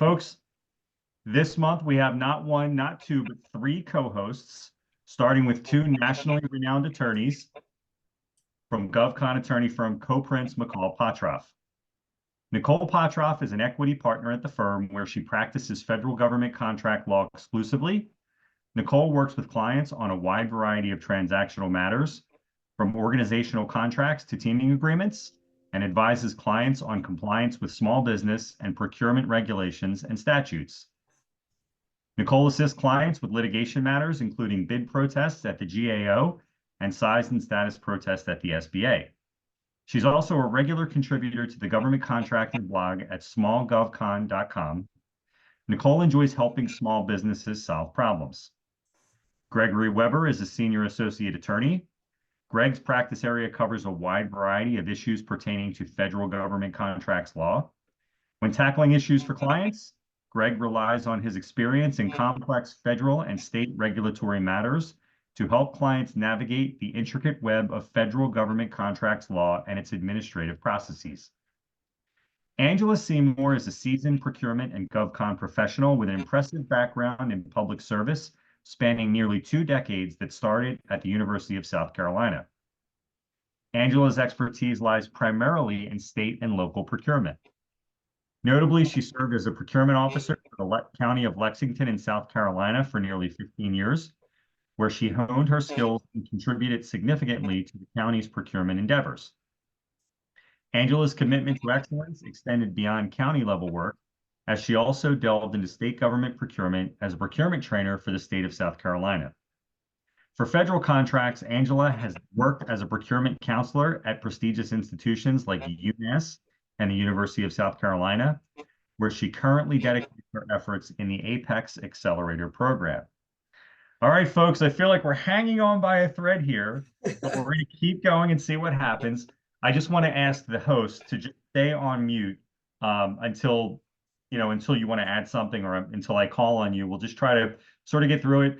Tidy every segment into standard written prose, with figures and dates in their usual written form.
Folks, this month we have not one, not two, but three co-hosts, starting with two nationally renowned attorneys from GovCon attorney firm Koprince, McCall Pottroff. Nicole Pottroff is an equity partner at the firm where she practices federal government contract law exclusively. Nicole works with clients on a wide variety of transactional matters, from organizational contracts to teaming agreements, and advises clients on compliance with small business and procurement regulations and statutes. Nicole assists clients with litigation matters, including bid protests at the GAO and size and status protests at the SBA. She's also a regular contributor to the government contracting blog at small.govcon.com. Nicole enjoys helping small businesses solve problems. Gregory Weber is a senior associate attorney. Greg's practice area covers a wide variety of issues pertaining to federal government contracts law. When tackling issues for clients, Greg relies on his experience in complex federal and state regulatory matters to help clients navigate the intricate web of federal government contracts law and its administrative processes. Angela Seymour is a seasoned procurement and GovCon professional with an impressive background in public service, spanning nearly 2 decades that started at the University of South Carolina. Angela's expertise lies primarily in state and local procurement. Notably, she served as a procurement officer for the County of Lexington in South Carolina for nearly 15 years, where she honed her skills and contributed significantly to the county's procurement endeavors. Angela's commitment to excellence extended beyond county-level work, as she also delved into state government procurement as a procurement trainer for the state of South Carolina. For federal contracts, Angela has worked as a procurement counselor at prestigious institutions like UMass and the University of South Carolina, where she currently dedicates her efforts in the APEX Accelerator program. All right, folks, I feel like we're hanging on by a thread here, but we're going to keep going and see what happens. I just want to ask the host to just stay on mute until you want to add something or until I call on you. We'll just try to sort of get through it.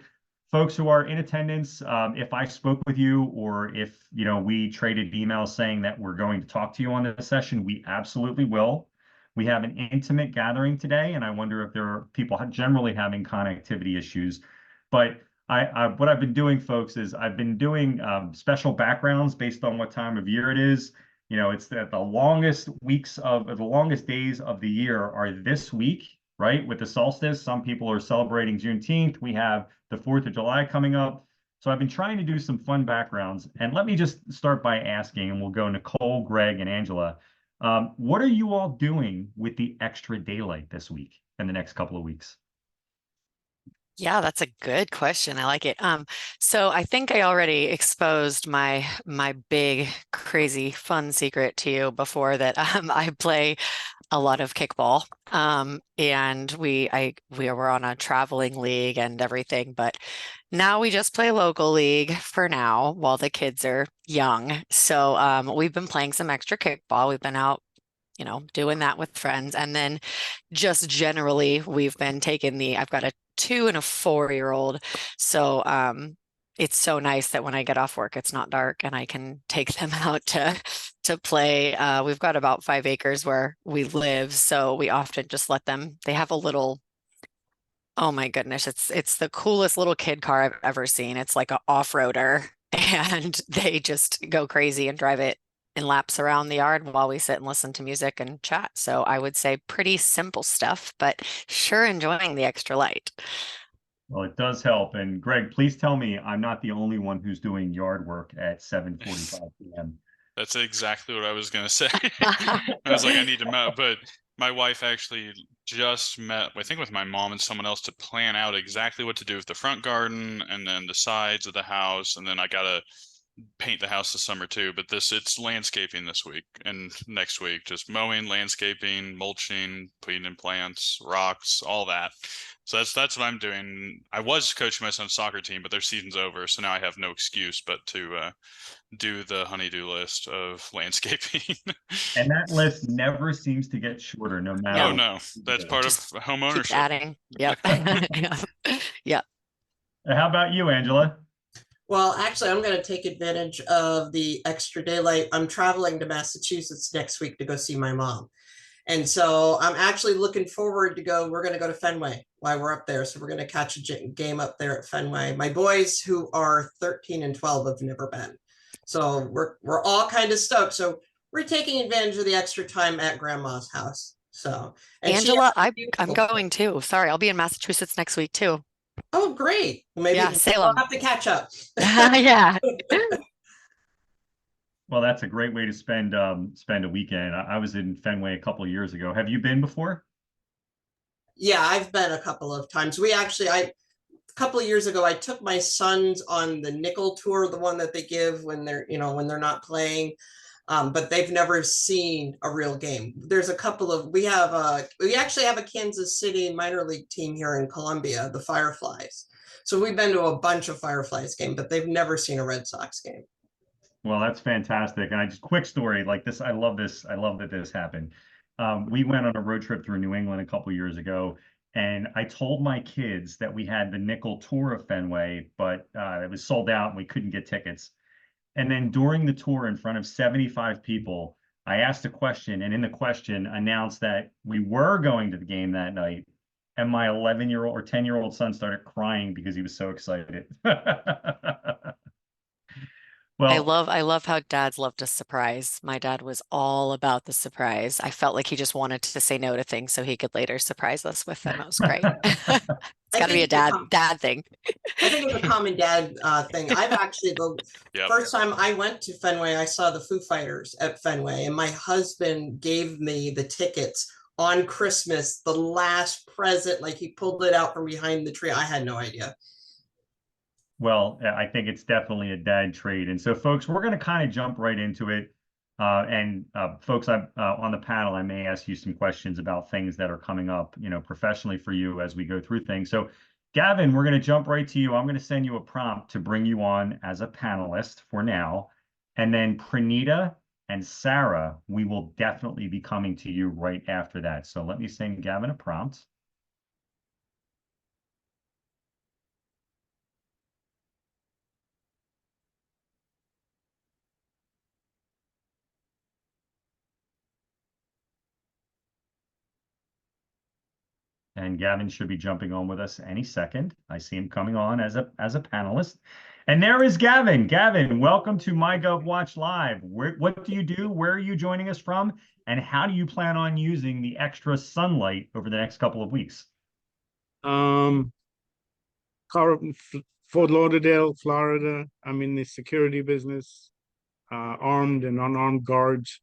Folks who are in attendance, if I spoke with you or if we traded emails saying that we're going to talk to you on this session, we absolutely will. We have an intimate gathering today, and I wonder if there are people generally having connectivity issues. But what I've been doing, folks, is I've been doing special backgrounds based on what time of year it is. It's that the longest days of the year are this week, right? With the solstice, some people are celebrating Juneteenth. We have the 4th of July coming up. So I've been trying to do some fun backgrounds. And let me just start by asking, and we'll go Nicole, Greg, and Angela. What are you all doing with the extra daylight this week and the next couple of weeks? Yeah, that's a good question. I like it. So I think I already exposed my big, crazy, fun secret to you before that I play a lot of kickball. And we were on a traveling league and everything, but now we just play local league for now while the kids are young. So we've been playing some extra kickball. We've been out doing that with friends. And then just generally, we've been taking I've got a 2 and a 4-year-old. So it's so nice that when I get off work, it's not dark and I can take them out to play. We've got about 5 acres where we live. So we often just let them, they have a little, oh my goodness, it's the coolest little kid car I've ever seen. It's like an off-roader and they just go crazy and drive it in laps around the yard while we sit and listen to music and chat. So I would say pretty simple stuff, but sure enjoying the extra light. Well, it does help. And Greg, please tell me I'm not the only one who's doing yard work at 7:45 p.m. That's exactly what I was going to say. I was like, I need to mow, but my wife actually just met, I think, with my mom and someone else to plan out exactly what to do with the front garden and then the sides of the house. And then I got to paint the house this summer too, but it's landscaping this week and next week, just mowing, landscaping, mulching, putting in plants, rocks, all that. So that's what I'm doing. I was coaching my son's soccer team, but their season's over, so now I have no excuse but to do the honey-do list of landscaping. And that list never seems to get shorter, no matter. Oh no, that's part of home ownership. Keep adding. Yep. Yeah. How about you, Angela? Well, actually, I'm going to take advantage of the extra daylight. I'm traveling to Massachusetts next week to go see my mom. And so I'm actually looking forward to we're going to go to Fenway while we're up there. So we're going to catch a game up there at Fenway. My boys who are 13 and 12 have never been. So we're all kind of stoked. So we're taking advantage of the extra time at grandma's house. So Angela, I'm going too. Sorry, I'll be in Massachusetts next week too. Oh, great. Maybe Yeah, Salem. we'll have to catch up. Yeah. Well, that's a great way to spend a weekend. I was in Fenway a couple of years ago. Have you been before? Yeah, I've been a couple of times. A couple of years ago, I took my sons on the Nicole tour, the one that they give when they're not playing. But they've never seen a real game. There's a couple of, we actually have a Kansas City minor league team here in Columbia, the Fireflies. So we've been to a bunch of Fireflies games, but they've never seen a Red Sox game. Well, that's fantastic. And quick story like this. I love this. I love that this happened. We went on a road trip through New England a couple of years ago, and I told my kids that we had the Nickel tour of Fenway, but it was sold out and we couldn't get tickets. And then during the tour, in front of 75 people, I asked a question, and in the question announced that we were going to the game that night. And my 11-year-old or 10-year-old son started crying because he was so excited. Well, I love how dads love to surprise. My dad was all about the surprise. I felt like he just wanted to say no to things so he could later surprise us with them. It was great. It's got to be a dad thing. I think it's a common dad thing. I've actually, first time I went to Fenway, I saw the Foo Fighters at Fenway, and my husband gave me the tickets on Christmas, the last present, like he pulled it out from behind the tree. I had no idea. Well, I think it's definitely a dad trait. And so, folks, we're going to kind of jump right into it. Folks, on the panel, I may ask you some questions about things that are coming up, professionally for you as we go through things. So, Gavin, we're going to jump right to you. I'm going to send you a prompt to bring you on as a panelist for now. And then Pranita and Sarah, we will definitely be coming to you right after that. So let me send Gavin a prompt. And Gavin should be jumping on with us any second. I see him coming on as a panelist. And there is Gavin. Gavin, welcome to MyGovWatch Live. What do you do? Where are you joining us from? And how do you plan on using the extra sunlight over the next couple of weeks? Fort Lauderdale, Florida. I'm in the security business, armed and unarmed guards.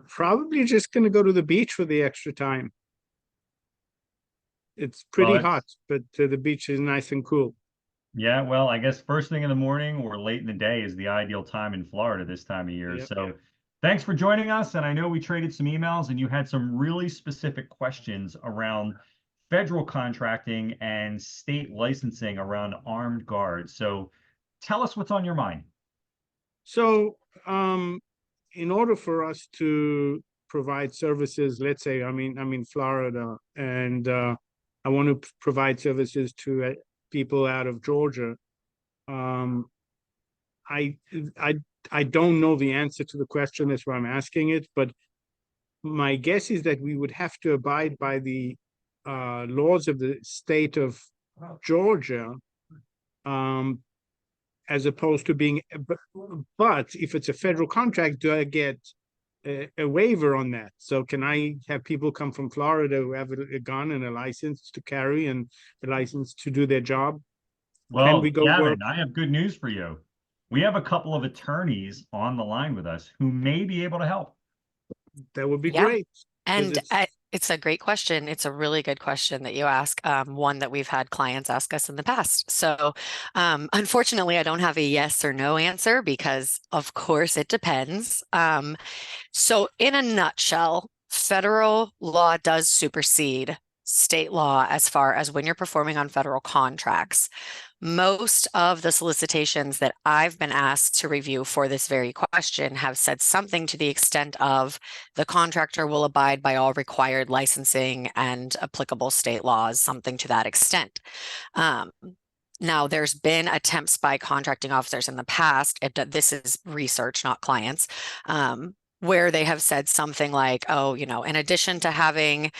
Probably just going to go to the beach for the extra time. It's pretty hot, but the beach is nice and cool. Yeah, well, I guess first thing in the morning or late in the day is the ideal time in Florida this time of year. So thanks for joining us. And I know we traded some emails and you had some really specific questions around federal contracting and state licensing around armed guards. So tell us what's on your mind. So in order for us to provide services, let's say I'm in Florida and I want to provide services to people out of Georgia. I don't know the answer to the question. That's why I'm asking it. But my guess is that we would have to abide by the laws of the state of Georgia, as opposed to being. But if it's a federal contract, do I get a waiver on that? So can I have people come from Florida who have a gun and a license to carry and a license to do their job? Well, Gavin, I have good news for you. We have a couple of attorneys on the line with us who may be able to help. That would be great. And it's a great question. It's a really good question that you ask, one that we've had clients ask us in the past. So unfortunately, I don't have a yes or no answer because, of course, it depends. So in a nutshell, federal law does supersede state law as far as when you're performing on federal contracts. Most of the solicitations that I've been asked to review for this very question have said something to the extent of the contractor will abide by all required licensing and applicable state laws, something to that extent. Now, there's been attempts by contracting officers in the past, this is research, not clients, where they have said something like, oh, you know, in addition to having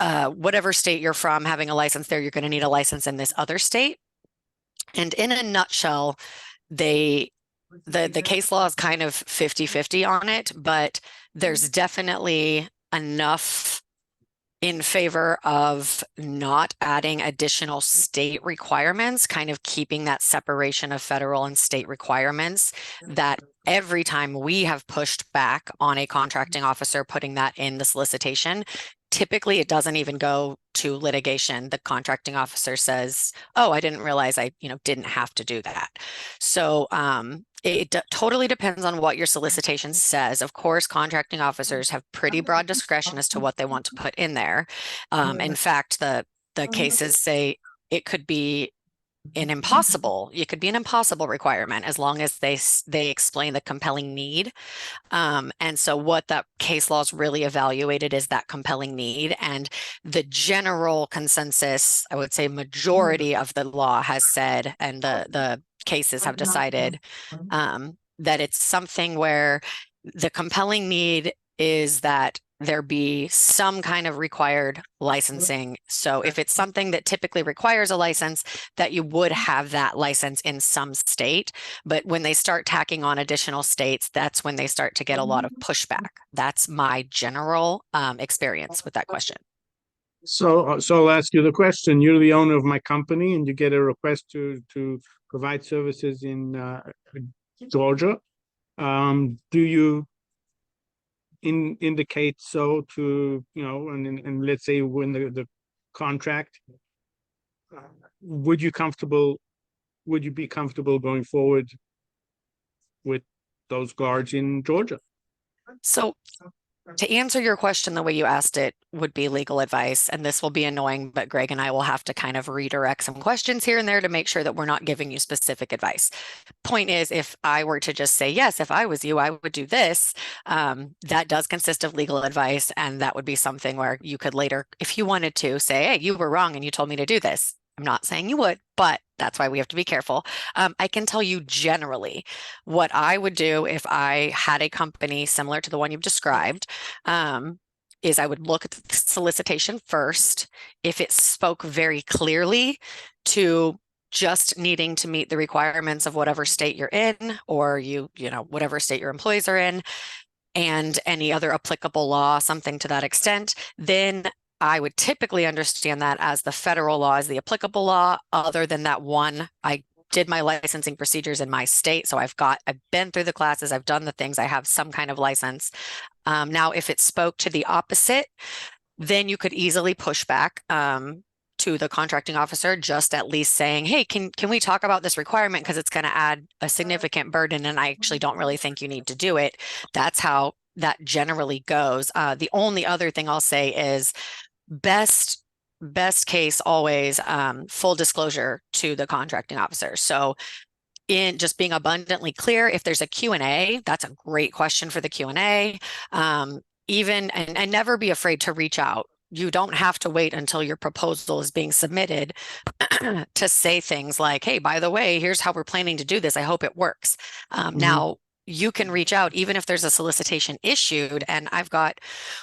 whatever state you're from, having a license there, you're going to need a license in this other state. And in a nutshell, the case law is kind of 50-50 on it, but there's definitely enough in favor of not adding additional state requirements, kind of keeping that separation of federal and state requirements, that every time we have pushed back on a contracting officer putting that in the solicitation, typically it doesn't even go to litigation. The contracting officer says, oh, I didn't realize I, you know, didn't have to do that. So it totally depends on what your solicitation says. Of course, contracting officers have pretty broad discretion as to what they want to put in there. In fact, the cases say it could be it could be an impossible requirement as long as they explain the compelling need. And so what that case law is really evaluated is that compelling need, and the general consensus, I would say majority of the law has said, and the cases have decided that it's something where the compelling need is that there be some kind of required licensing. So if it's something that typically requires a license, that you would have that license in some state. But when they start tacking on additional states, that's when they start to get a lot of pushback. That's my general experience with that question. So I'll ask you the question. You're the owner of my company and you get a request to provide services in Georgia. Do you indicate so to, you know, and let's say when the contract, would you be comfortable going forward with those guards in Georgia? So to answer your question the way you asked it would be legal advice, and this will be annoying, but Greg and I will have to kind of redirect some questions here and there to make sure that we're not giving you specific advice. Point is, if I were to just say, yes, if I was you, I would do this, that does consist of legal advice, and that would be something where you could later, if you wanted to, say, hey, you were wrong and you told me to do this. I'm not saying you would, but that's why we have to be careful. I can tell you generally what I would do if I had a company similar to the one you've described, is I would look at the solicitation first. If it spoke very clearly to just needing to meet the requirements of whatever state you're in, or you know, whatever state your employees are in, and any other applicable law, something to that extent, then I would typically understand that as the federal law is the applicable law. Other than that one, I did my licensing procedures in my state. So I've been through the classes, I've done the things, I have some kind of license. Now, if it spoke to the opposite, then you could easily push back to the contracting officer, just at least saying, hey, can we talk about this requirement? Because it's going to add a significant burden and I actually don't really think you need to do it. That's how that generally goes. The only other thing I'll say is best case always full disclosure to the contracting officer. So in just being abundantly clear, if there's a Q&A, that's a great question for the Q&A. Even and never be afraid to reach out. You don't have to wait until your proposal is being submitted to say things like, hey, by the way, here's how we're planning to do this. I hope it works. Now, you can reach out even if there's a solicitation issued. And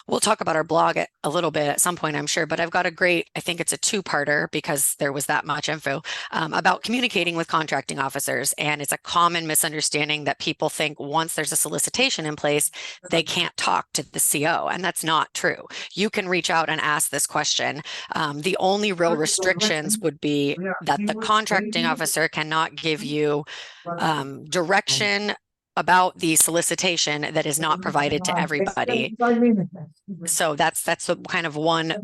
we'll talk about our blog a little bit at some point, I'm sure, but I've got I think it's a two-parter because there was that much info about communicating with contracting officers. And it's a common misunderstanding that people think once there's a solicitation in place, they can't talk to the CO. And that's not true. You can reach out and ask this question. The only real restrictions would be that the contracting officer cannot give you direction about the solicitation that is not provided to everybody. So that's the kind of one,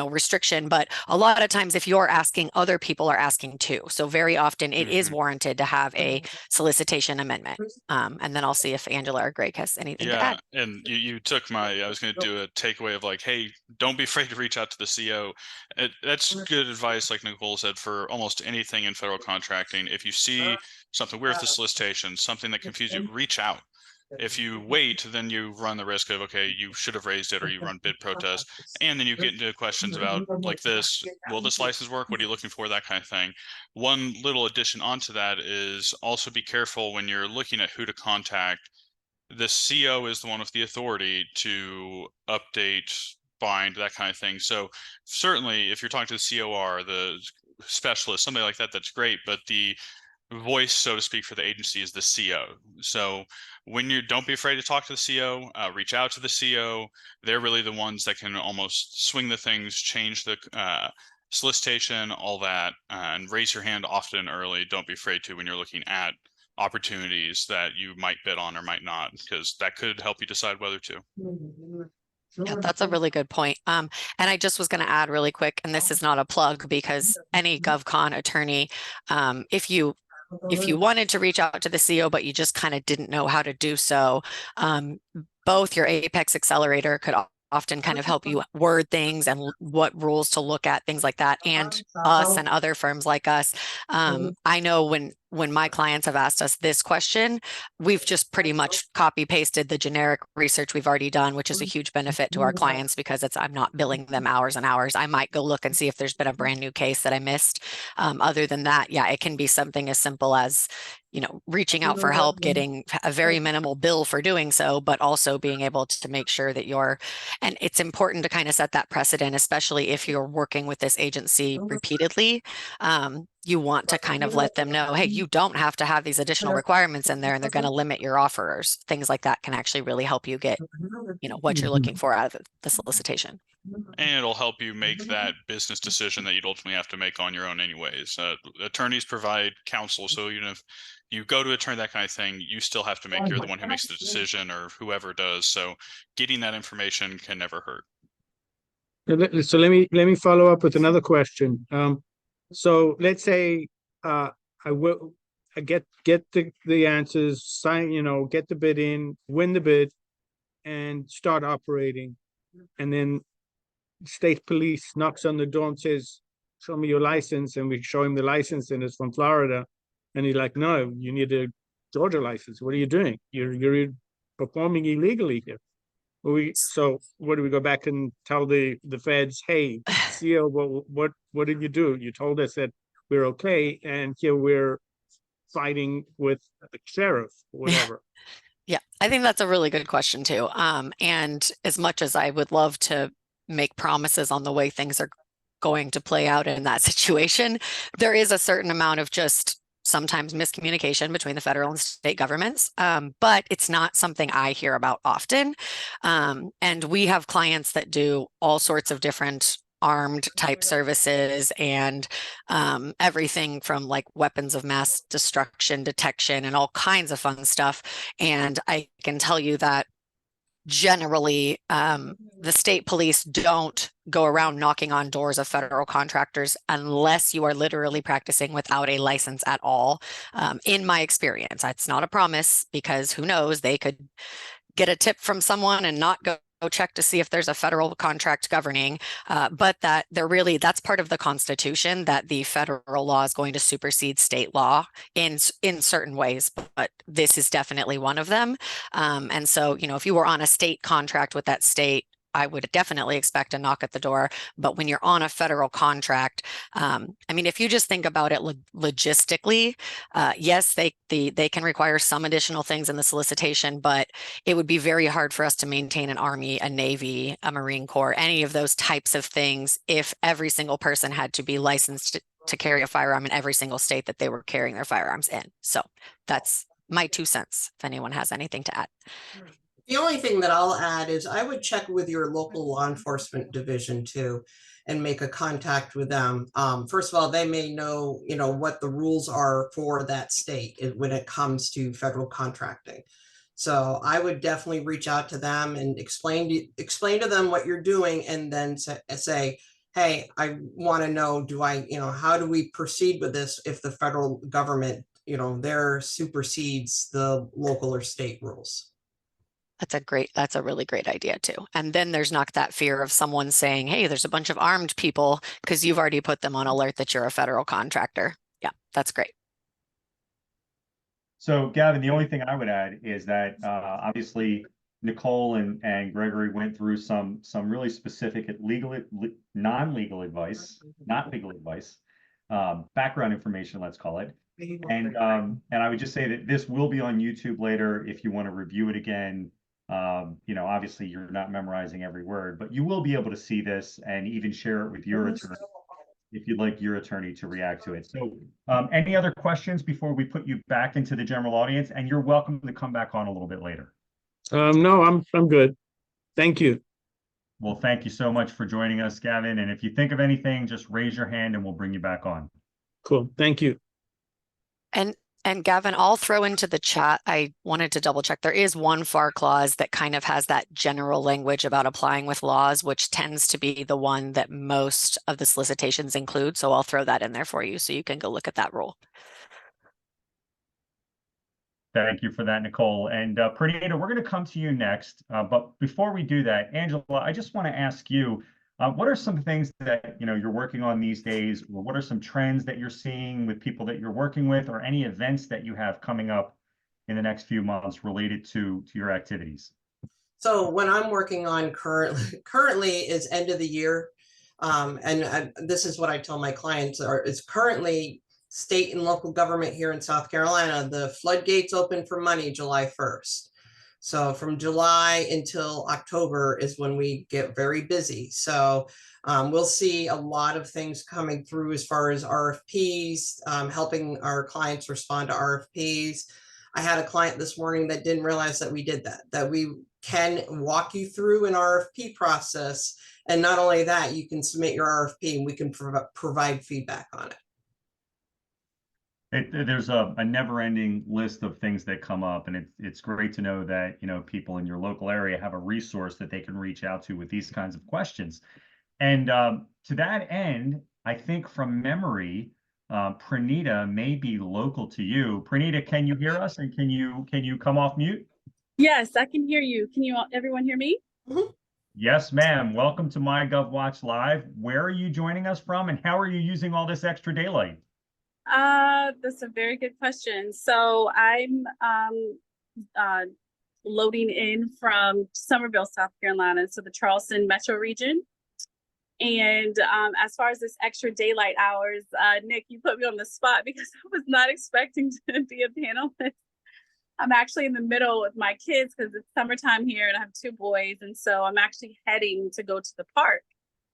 restriction, but a lot of times if you're asking, other people are asking too. So very often it is warranted to have a solicitation amendment. And then I'll see if Angela or Greg has anything to add. And you took I was going to do a takeaway of like, hey, don't be afraid to reach out to the CO. That's good advice, like Nicole said, for almost anything in federal contracting. If you see something weird with the solicitation, something that confuses you, reach out. If you wait, then you run the risk of, okay, you should have raised it, or you run bid protest. And then you get into questions about like this, will this license work? What are you looking for? That kind of thing. One little addition onto that is also be careful when you're looking at who to contact. the CO is the one with the authority to update, bind, that kind of thing. So certainly if you're talking to the COR, the specialist, somebody like that, that's great. But the voice, so to speak, for the agency is the CO. So when you don't be afraid to talk to the CO, reach out to the CO. They're really the ones that can almost swing the things, change the solicitation, all that, and raise your hand often and early. Don't be afraid to when you're looking at opportunities that you might bid on or might not, because that could help you decide whether to. Yeah, that's a really good point. And I just was going to add really quick, and this is not a plug because any GovCon attorney, if you wanted to reach out to the CO, but you just kind of didn't know how to do so, both your APEX Accelerator could often kind of help you word things and what rules to look at, things like that, and us and other firms like us. I know when my clients have asked us this question, we've just pretty much copy pasted the generic research we've already done, which is a huge benefit to our clients because I'm not billing them hours and hours. I might go look and see if there's been a brand new case that I missed. Other than that, yeah, it can be something as simple as, reaching out for help, getting a very minimal bill for doing so, but also being able to make sure that and it's important to kind of set that precedent, especially if you're working with this agency repeatedly. You want to kind of let them know, hey, you don't have to have these additional requirements in there and they're going to limit your offers. Things like that can actually really help you get, what you're looking for out of the solicitation. And it'll help you make that business decision that you'd ultimately have to make on your own anyways. Attorneys provide counsel, so even if you go to attorney, that kind of thing, you still have to make, you're the one who makes the decision or whoever does. So getting that information can never hurt. So let me follow up with another question. So let's say I get the answers, sign, get the bid in, win the bid, and start operating, and then state police knocks on the door and says, "Show me your license," and we show him the license, and it's from Florida, and he's like, "No, you need a Georgia license. What are you doing? You're performing illegally here." So what do we go back and tell the feds, "Hey, CO, what did you do? You told us that we're okay, and here we're fighting with the sheriff," whatever. Yeah, I think that's a really good question too. And as much as I would love to make promises on the way things are going to play out in that situation, there is a certain amount of just sometimes miscommunication between the federal and state governments, but it's not something I hear about often. And we have clients that do all sorts of different armed type services and everything from like weapons of mass destruction detection and all kinds of fun stuff. And I can tell you that generally the state police don't go around knocking on doors of federal contractors unless you are literally practicing without a license at all. In my experience, it's not a promise because who knows, they could get a tip from someone and not go check to see if there's a federal contract governing, but that's part of the Constitution, that the federal law is going to supersede state law in certain ways, but this is definitely one of them. And so, if you were on a state contract with that state, I would definitely expect a knock at the door. But when you're on a federal contract, if you just think about it logistically, yes, they can require some additional things in the solicitation, but it would be very hard for us to maintain an Army, a Navy, a Marine Corps, any of those types of things if every single person had to be licensed to carry a firearm in every single state that they were carrying their firearms in. So that's my 2 cents, if anyone has anything to add. The only thing that I'll add is I would check with your local law enforcement division too, and make a contact with them. First of all, they may know, what the rules are for that state when it comes to federal contracting. So I would definitely reach out to them and explain to them what you're doing, and then say, hey, I want to know, how do we proceed with this if the federal government, there supersedes the local or state rules. That's a really great idea too. And then there's not that fear of someone saying, hey, there's a bunch of armed people, because you've already put them on alert that you're a federal contractor. Yeah, that's great. So Gavin, the only thing I would add is that obviously Nicole and Gregory went through some really specific not legal advice, background information, let's call it. And I would just say that this will be on YouTube later if you want to review it again. You know, obviously you're not memorizing every word, but you will be able to see this and even share it with your attorney if you'd like your attorney to react to it. So any other questions before we put you back into the general audience? And you're welcome to come back on a little bit later. No, I'm good. Thank you. Well, thank you so much for joining us, Gavin. And if you think of anything, just raise your hand and we'll bring you back on. Cool. Thank you. And Gavin, I'll throw into the chat. I wanted to double check. There is one FAR clause that kind of has that general language about applying with laws, which tends to be the one that most of the solicitations include. So I'll throw that in there for you so you can go look at that rule. Thank you for that, Nicole. And Pranita, we're going to come to you next. But before we do that, Angela, I just want to ask you, what are some things that you're working on these days, or what are some trends that you're seeing with people that you're working with, or any events that you have coming up in the next few months related to your activities? So what I'm working on currently is end of the year. This is what I tell my clients is currently state and local government here in South Carolina. The floodgates open for money July 1st. So from July until October is when we get very busy. So we'll see a lot of things coming through as far as RFPs, helping our clients respond to RFPs. I had a client this morning that didn't realize that we did that we can walk you through an RFP process. And not only that, you can submit your RFP and we can provide feedback on it. There's a never-ending list of things that come up, and it's great to know that people in your local area have a resource that they can reach out to with these kinds of questions. And to that end, I think from memory, Pranita may be local to you. Pranita, can you hear us? And can you come off mute? Yes, I can hear you. Can everyone hear me? Mm-hmm. Yes, ma'am. Welcome to MyGovWatch Live. Where are you joining us from, and how are you using all this extra daylight? That's a very good question. So I'm loading in from Summerville, South Carolina, so the Charleston metro region. And as far as this extra daylight hours, Nick, you put me on the spot because I was not expecting to be a panelist. I'm actually in the middle with my kids because it's summertime here and I have 2 boys. And so I'm actually heading to go to the park.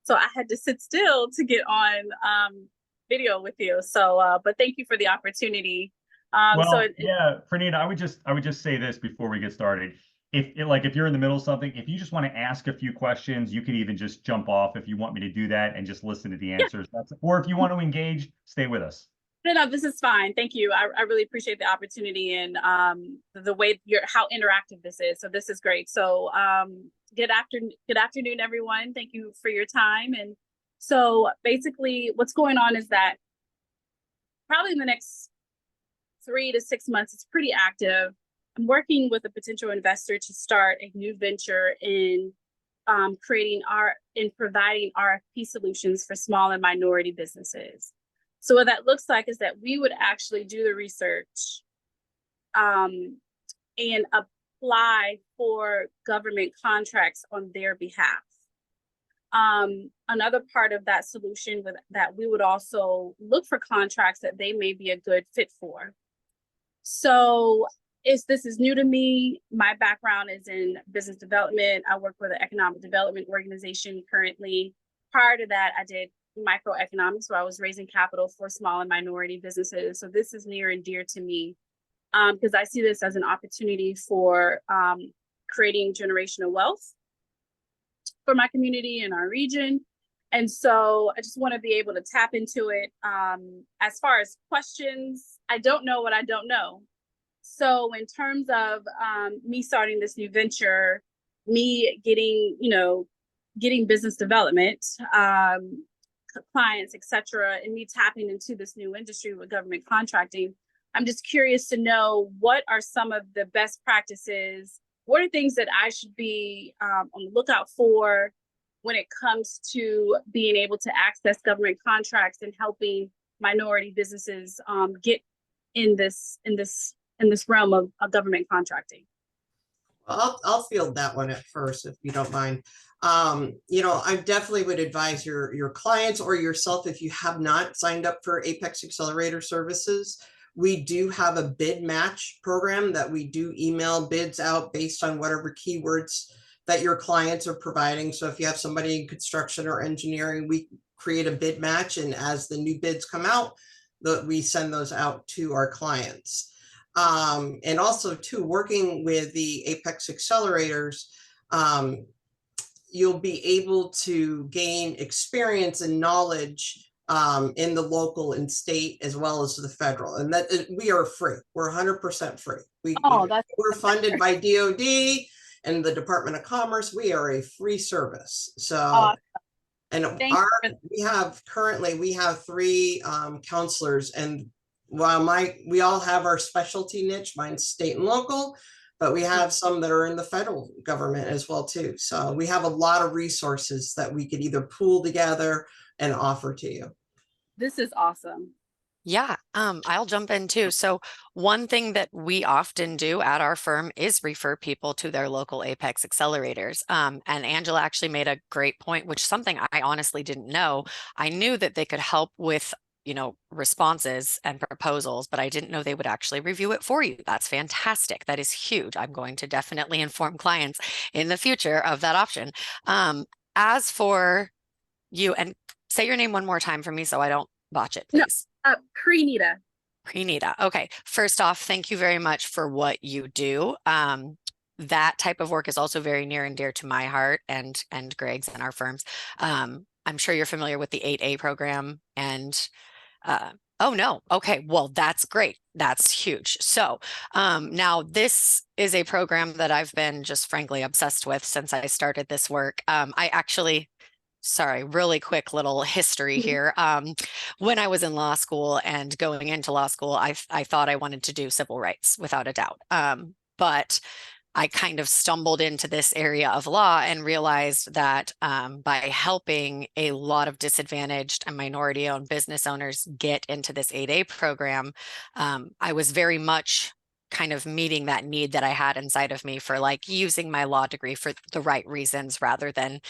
So I had to sit still to get on video with you. So, but thank you for the opportunity. Yeah, Pranita, I would just say this before we get started. If you're in the middle of something, if you just want to ask a few questions, you can even just jump off if you want me to do that and just listen to the answers. Or if you want to engage, stay with us. No, this is fine. Thank you. I really appreciate the opportunity and the way how interactive this is. So this is great. So good afternoon, everyone. Thank you for your time. And so basically what's going on is that probably in the next 3 to 6 months, it's pretty active. I'm working with a potential investor to start a new venture in providing RFP solutions for small and minority businesses. So what that looks like is that we would actually do the research and apply for government contracts on their behalf. Another part of that solution that we would also look for contracts that they may be a good fit for. So this is new to me. My background is in business development. I work with an economic development organization currently. Prior to that, I did microeconomics, where I was raising capital for small and minority businesses. So this is near and dear to me because I see this as an opportunity for creating generational wealth for my community and our region. And so I just want to be able to tap into it. As far as questions, I don't know what I don't know. So in terms of me starting this new venture, me getting business development, clients, etc., and me tapping into this new industry with government contracting, I'm just curious to know what are some of the best practices, what are things that I should be on the lookout for when it comes to being able to access government contracts and helping minority businesses get in this realm of government contracting. I'll field that one at first, if you don't mind. I definitely would advise your clients or yourself, if you have not signed up for APEX Accelerator services. We do have a bid match program that we do email bids out based on whatever keywords that your clients are providing. So if you have somebody in construction or engineering, we create a bid match, and as the new bids come out, we send those out to our clients. And also too, working with the APEX Accelerators, you'll be able to gain experience and knowledge in the local and state as well as the federal, and that we are free. We're 100% free. We're funded by DOD and the Department of Commerce. We are a free service. So, and we have 3 counselors, and while we all have our specialty niche, mine's state and local, but we have some that are in the federal government as well too. So we have a lot of resources that we could either pool together and offer to you. This is awesome. Yeah, I'll jump in too. So one thing that we often do at our firm is refer people to their local APEX accelerators. And Angela actually made a great point, which is something I honestly didn't know. I knew that they could help with, you know, responses and proposals, but I didn't know they would actually review it for you. That's fantastic. That is huge. I'm going to definitely inform clients in the future of that option. As for you, and say your name one more time for me so I don't botch it, please. Prenita. Prenita. Okay. First off, thank you very much for what you do. That type of work is also very near and dear to my heart and Greg's and our firms. I'm sure you're familiar with the 8A program and oh no. Okay. Well, that's great. That's huge. So now this is a program that I've been just frankly obsessed with since I started this work. Sorry, really quick little history here. When I was in law school and going into law school, I thought I wanted to do civil rights without a doubt. But I kind of stumbled into this area of law and realized that by helping a lot of disadvantaged and minority-owned business owners get into this 8A program, I was very much kind of meeting that need that I had inside of me for like using my law degree for the right reasons rather than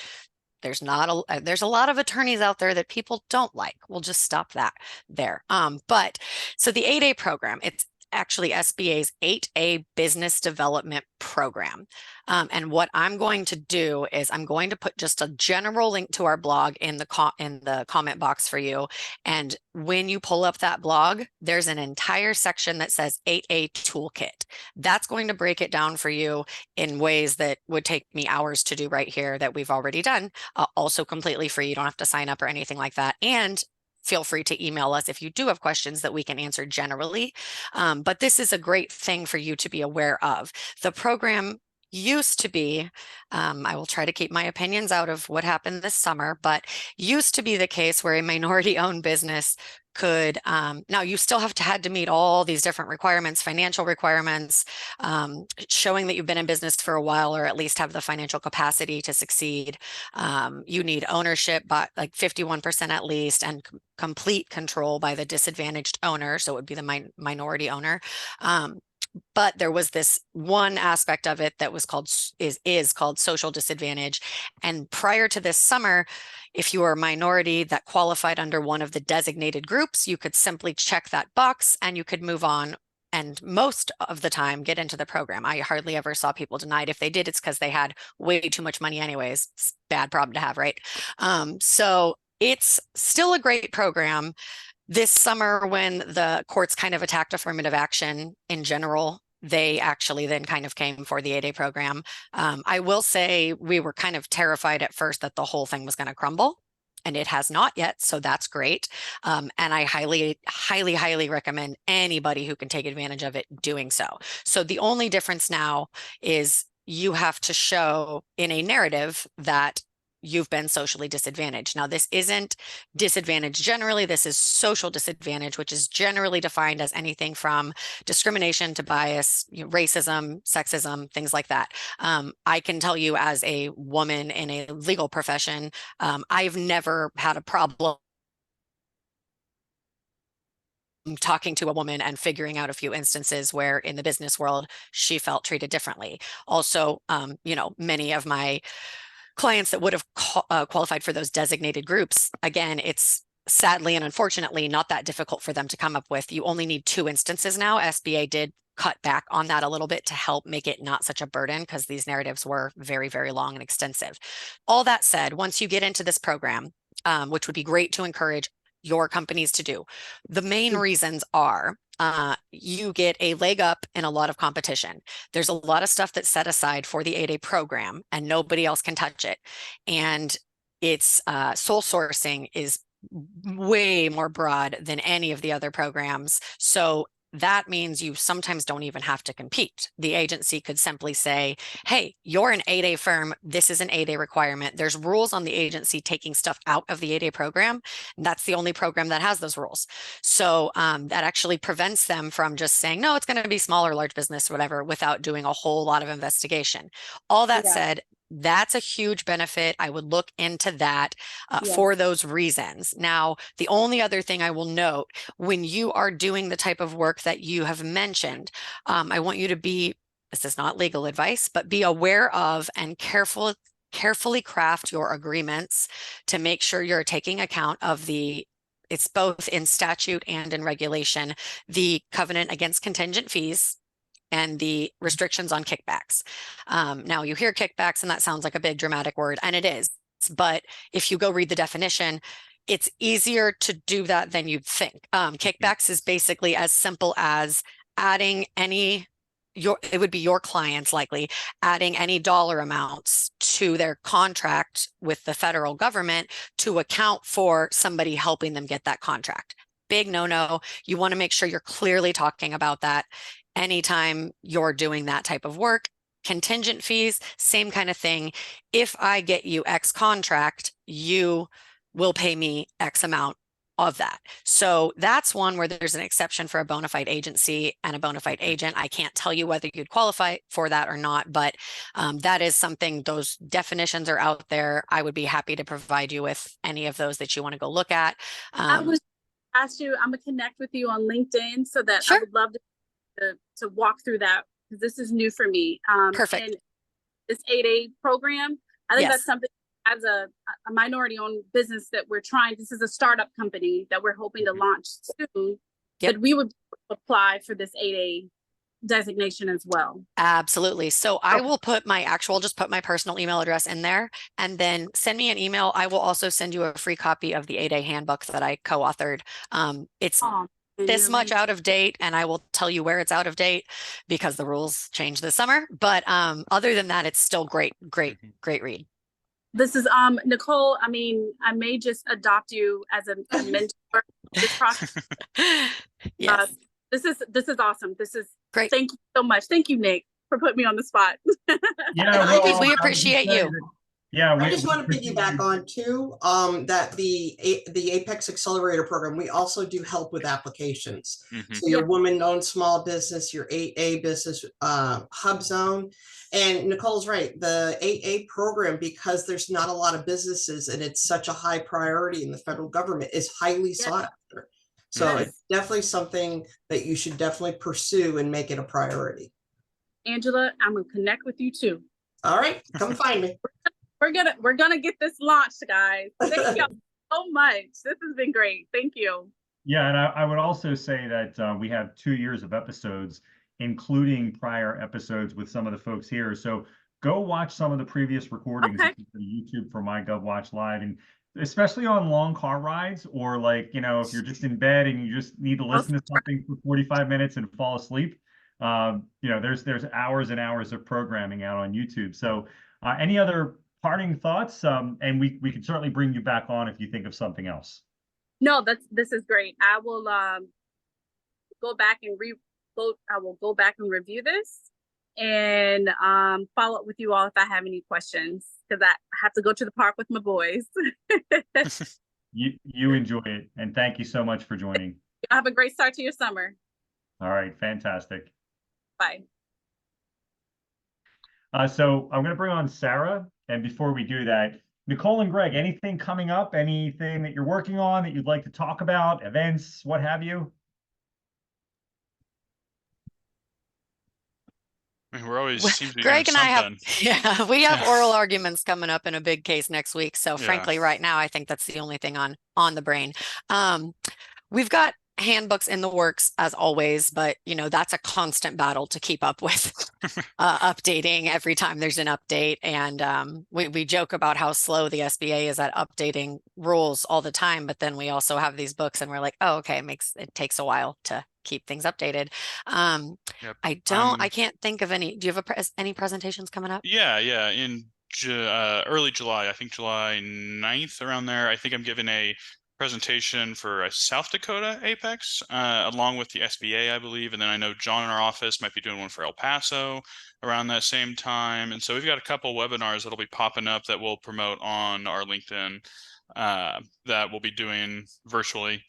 there's a lot of attorneys out there that people don't like. We'll just stop that there. But so the 8A program, it's actually SBA's 8A business development program. And what I'm going to do is I'm going to put just a general link to our blog in the comment box for you. And when you pull up that blog, there's an entire section that says 8A toolkit. That's going to break it down for you in ways that would take me hours to do right here that we've already done. Also completely free. You don't have to sign up or anything like that. And feel free to email us if you do have questions that we can answer generally. But this is a great thing for you to be aware of. The program used to be, I will try to keep my opinions out of what happened this summer, but used to be the case where a minority-owned business could, now you still had to meet all these different requirements, financial requirements, showing that you've been in business for a while or at least have the financial capacity to succeed. You need ownership by like 51% at least and complete control by the disadvantaged owner. So it would be the minority owner. But there was this one aspect of it that was called is called social disadvantage. And prior to this summer, if you were a minority that qualified under one of the designated groups, you could simply check that box and you could move on. And most of the time get into the program. I hardly ever saw people denied. If they did, it's because they had way too much money anyways. It's a bad problem to have, right? So it's still a great program. This summer, when the courts kind of attacked affirmative action in general, they actually then kind of came for the 8A program. I will say we were kind of terrified at first that the whole thing was going to crumble, and it has not yet. So that's great. And I highly, highly, highly recommend anybody who can take advantage of it doing so. So the only difference now is you have to show in a narrative that you've been socially disadvantaged. Now, this isn't disadvantage generally. This is social disadvantage, which is generally defined as anything from discrimination to bias, racism, sexism, things like that. I can tell you as a woman in a legal profession, I've never had a problem talking to a woman and figuring out a few instances where in the business world, she felt treated differently. Also, many of my clients that would have qualified for those designated groups, again, it's sadly and unfortunately not that difficult for them to come up with. You only need 2 instances now. SBA did cut back on that a little bit to help make it not such a burden because these narratives were very, very long and extensive. All that said, once you get into this program, which would be great to encourage your companies to do, the main reasons are you get a leg up in a lot of competition. There's a lot of stuff that's set aside for the 8A program and nobody else can touch it. And it's sole sourcing is way more broad than any of the other programs. So that means you sometimes don't even have to compete. The agency could simply say, hey, you're an 8A firm. This is an 8A requirement. There's rules on the agency taking stuff out of the 8A program. And that's the only program that has those rules. So that actually prevents them from just saying, no, it's going to be small or large business, whatever, without doing a whole lot of investigation. All that said, that's a huge benefit. I would look into that for those reasons. Now, the only other thing I will note, when you are doing the type of work that you have mentioned, I want you to be, this is not legal advice, but be aware of and carefully craft your agreements to make sure you're taking account of it's both in statute and in regulation, the covenant against contingent fees and the restrictions on kickbacks. Now you hear kickbacks and that sounds like a big dramatic word, and it is, but if you go read the definition, it's easier to do that than you'd think. Kickbacks is basically as simple as adding it would be your clients likely adding any dollar amounts to their contract with the federal government to account for somebody helping them get that contract. Big no-no. You want to make sure you're clearly talking about that anytime you're doing that type of work. Contingent fees, same kind of thing. If I get you X contract, you will pay me X amount of that. So that's one where there's an exception for a bona fide agency and a bona fide agent. I can't tell you whether you'd qualify for that or not, but that is something, those definitions are out there. I would be happy to provide you with any of those that you want to go look at. I was asked you, I'm gonna connect with you on LinkedIn so that I would love to walk through that because this is new for me. Perfect. And this 8A program, I think that's something as a minority-owned business that we're trying. This is a startup company that we're hoping to launch soon. That we would apply for this 8A designation as well. Absolutely. So I will put just put my personal email address in there and then send me an email. I will also send you a free copy of the 8A handbook that I co-authored. It's this much out of date, and I will tell you where it's out of date because the rules changed this summer. But other than that, it's still great read. This is Nicole. I mean, I may just adopt you as a mentor. This process. Yes. This is awesome. This is great. Thank you so much. Thank you, Nick, for putting me on the spot. We appreciate you. I just want to piggyback on too, that the APEX Accelerator program, we also do help with applications. So your woman-owned small business, your 8A business hub zone. And Nicole's right, the 8A program, because there's not a lot of businesses and it's such a high priority in the federal government, is highly sought after. So it's definitely something that you should definitely pursue and make it a priority. Angela, I'm gonna connect with you too. All right, come find me. We're gonna get this launched, guys. Thank you so much. This has been great. Thank you. Yeah, and I would also say that we have 2 years of episodes, including prior episodes with some of the folks here. So go watch some of the previous recordings on YouTube for MyGovWatch Live, and especially on long car rides, or like, if you're just in bed and you just need to listen to something for 45 minutes and fall asleep, there's hours and hours of programming out on YouTube. So any other parting thoughts? And we can certainly bring you back on if you think of something else. No, this is great. I will go back and review this and follow up with you all if I have any questions, because I have to go to the park with my boys. You enjoy it, and thank you so much for joining. Have a great start to your summer. All right, fantastic. Bye. So I'm going to bring on Sarah, and before we do that, Nicole and Greg, anything coming up? Anything that you're working on that you'd like to talk about? Events, what have you? I mean, we're always seem to be Greg doing and I have, something. yeah, we have Yeah. oral arguments coming up in a big case next week. So Yeah. frankly, right now, I think that's the only thing on the brain. We've got handbooks in the works as always, but you know, that's a constant battle to keep up with updating every time there's an update. And we joke about how slow the SBA is at updating rules all the time, but then we also have these books and we're like, oh, okay, it takes a while to keep things updated. Yep. I can't think of any. Do you have any presentations coming up? Yeah, in early July, I think July 9th, around there, I think I'm giving a presentation for a South Dakota APEX, along with the SBA, I believe. And then I know John in our office might be doing one for El Paso around that same time. And so we've got a couple webinars that'll be popping up that we'll promote on our LinkedIn, that we'll be doing virtually.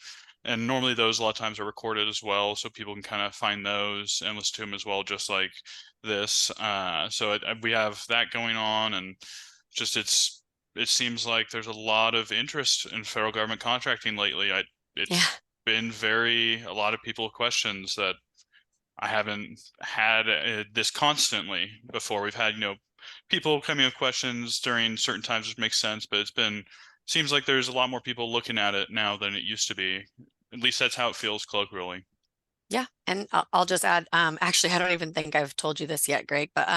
And normally those a lot of times are recorded as well, so people can kind of find those and listen to them as well, just like this. So we have that going on, and just it seems like there's a lot of interest in federal government contracting lately. It's been a lot of people questions that I haven't had this constantly before. We've had, people coming with questions during certain times, which makes sense, but seems like there's a lot more people looking at it now than it used to be. At least that's how it feels colloquially. Yeah, and I'll just add, actually, I don't even think I've told you this yet, Greg, but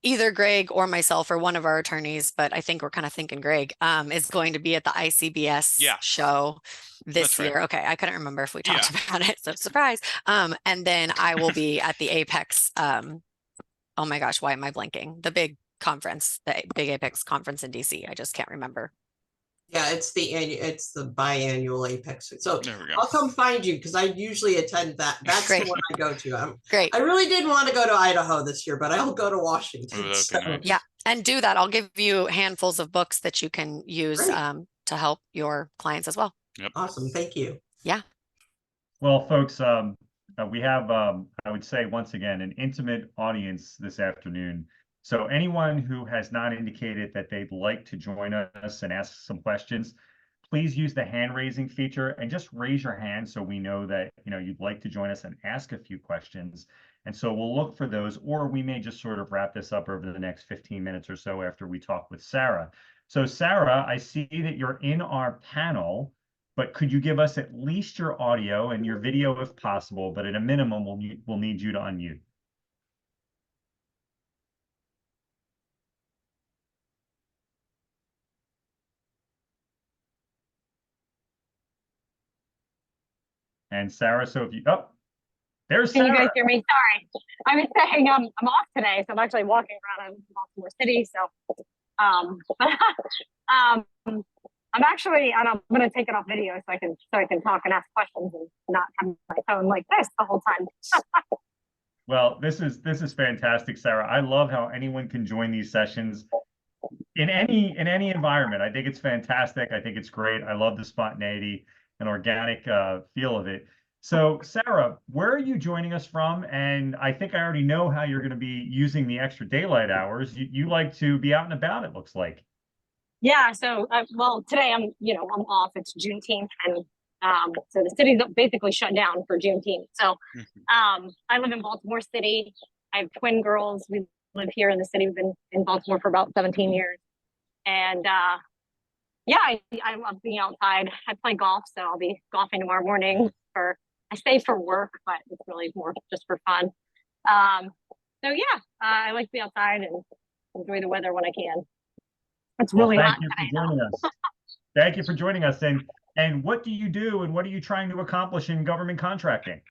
either Greg or myself or one of our attorneys, but I think we're kind of thinking Greg, is going to be at the ICBS show this year. Right. Okay, I couldn't remember if we talked about it, so surprise. And then I will be at the APEX, oh my gosh, why am I blanking? The big conference, the big APEX conference in DC. I just can't remember. Yeah, it's the biannual APEX. So I'll come find you because I usually attend that. That's the one I go to. Great. I really did want to go to Idaho this year, but I'll go to Washington. Oh, so. Nice. Yeah, and do that. I'll give you handfuls of books that you can use to help your clients as well. Yep. Awesome. Thank you. Yeah. Well, folks, we have, I would say once again, an intimate audience this afternoon. So anyone who has not indicated that they'd like to join us and ask some questions, please use the hand raising feature and just raise your hand so we know that you'd like to join us and ask a few questions. And so we'll look for those, or we may just sort of wrap this up over the next 15 minutes or so after we talk with Sarah. So Sarah, I see that you're in our panel, but could you give us at least your audio and your video if possible, but at a minimum, we'll need you to unmute. And Sarah, so if you, there's Sarah. Can you guys hear me? Sorry. I was saying I'm off today, so I'm actually walking around in Baltimore City. So I'm actually, and I'm going to take it off video so I can talk and ask questions and not have my phone like this the whole time. Well, this is fantastic, Sarah. I love how anyone can join these sessions in any environment. I think it's fantastic. I think it's great. I love the spontaneity and organic feel of it. So Sarah, where are you joining us from? And I think I already know how you're going to be using the extra daylight hours. You like to be out and about, it looks like. Yeah. So, well, today I'm off. It's Juneteenth, and so the city's basically shut down for Juneteenth. So, I live in Baltimore City. I have twin girls. We live here in the city. We've been in Baltimore for about 17 years, and I love being outside. I play golf, so I'll be golfing tomorrow morning. I stay for work, but it's really more just for fun. So yeah, I like to be outside and enjoy the weather when I can. It's really hot today. Thank you for joining us. Thank you for joining us. And what do you do, and what are you trying to accomplish in government contracting?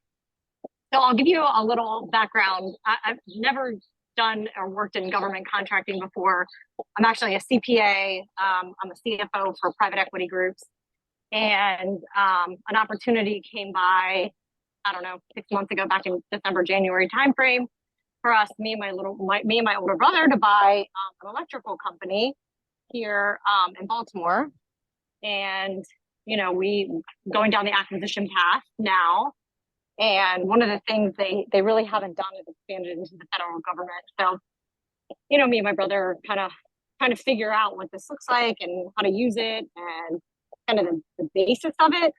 So I'll give you a little background. I've never done or worked in government contracting before. I'm actually a CPA. I'm a CFO for private equity groups, and an opportunity came by, I don't know, 6 months ago, back in December, January timeframe, for us, me and my older brother, to buy an electrical company here in Baltimore, and we going down the acquisition path now. And one of the things they really haven't done is expanded into the federal government. So, me and my brother kind of figure out what this looks like and how to use it and kind of the basis of it.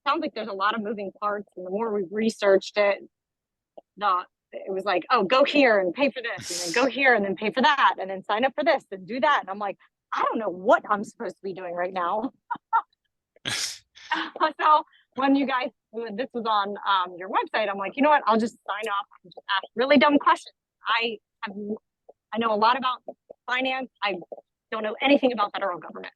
Sounds like there's a lot of moving parts, and the more we've researched it, it was like, oh, go here and pay for this, and then go here and then pay for that, and then sign up for this and do that. And I'm like, I don't know what I'm supposed to be doing right now. So when this was on your website, I'm like, you know what? I'll just sign up and just ask really dumb questions. I know a lot about finance. I don't know anything about federal government.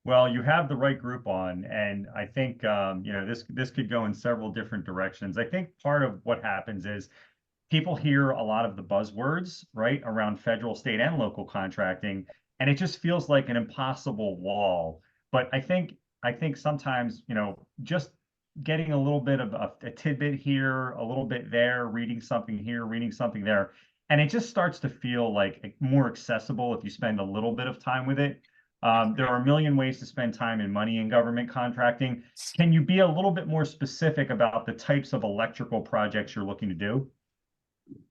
Well, you have the right group on, and I think you know, this could go in several different directions. I think part of what happens is people hear a lot of the buzzwords, right, around federal, state, and local contracting, and it just feels like an impossible wall. But I think sometimes, you know, just getting a little bit of a tidbit here, a little bit there, reading something here, reading something there, and it just starts to feel like more accessible if you spend a little bit of time with it. There are a million ways to spend time and money in government contracting. Can you be a little bit more specific about the types of electrical projects you're looking to do?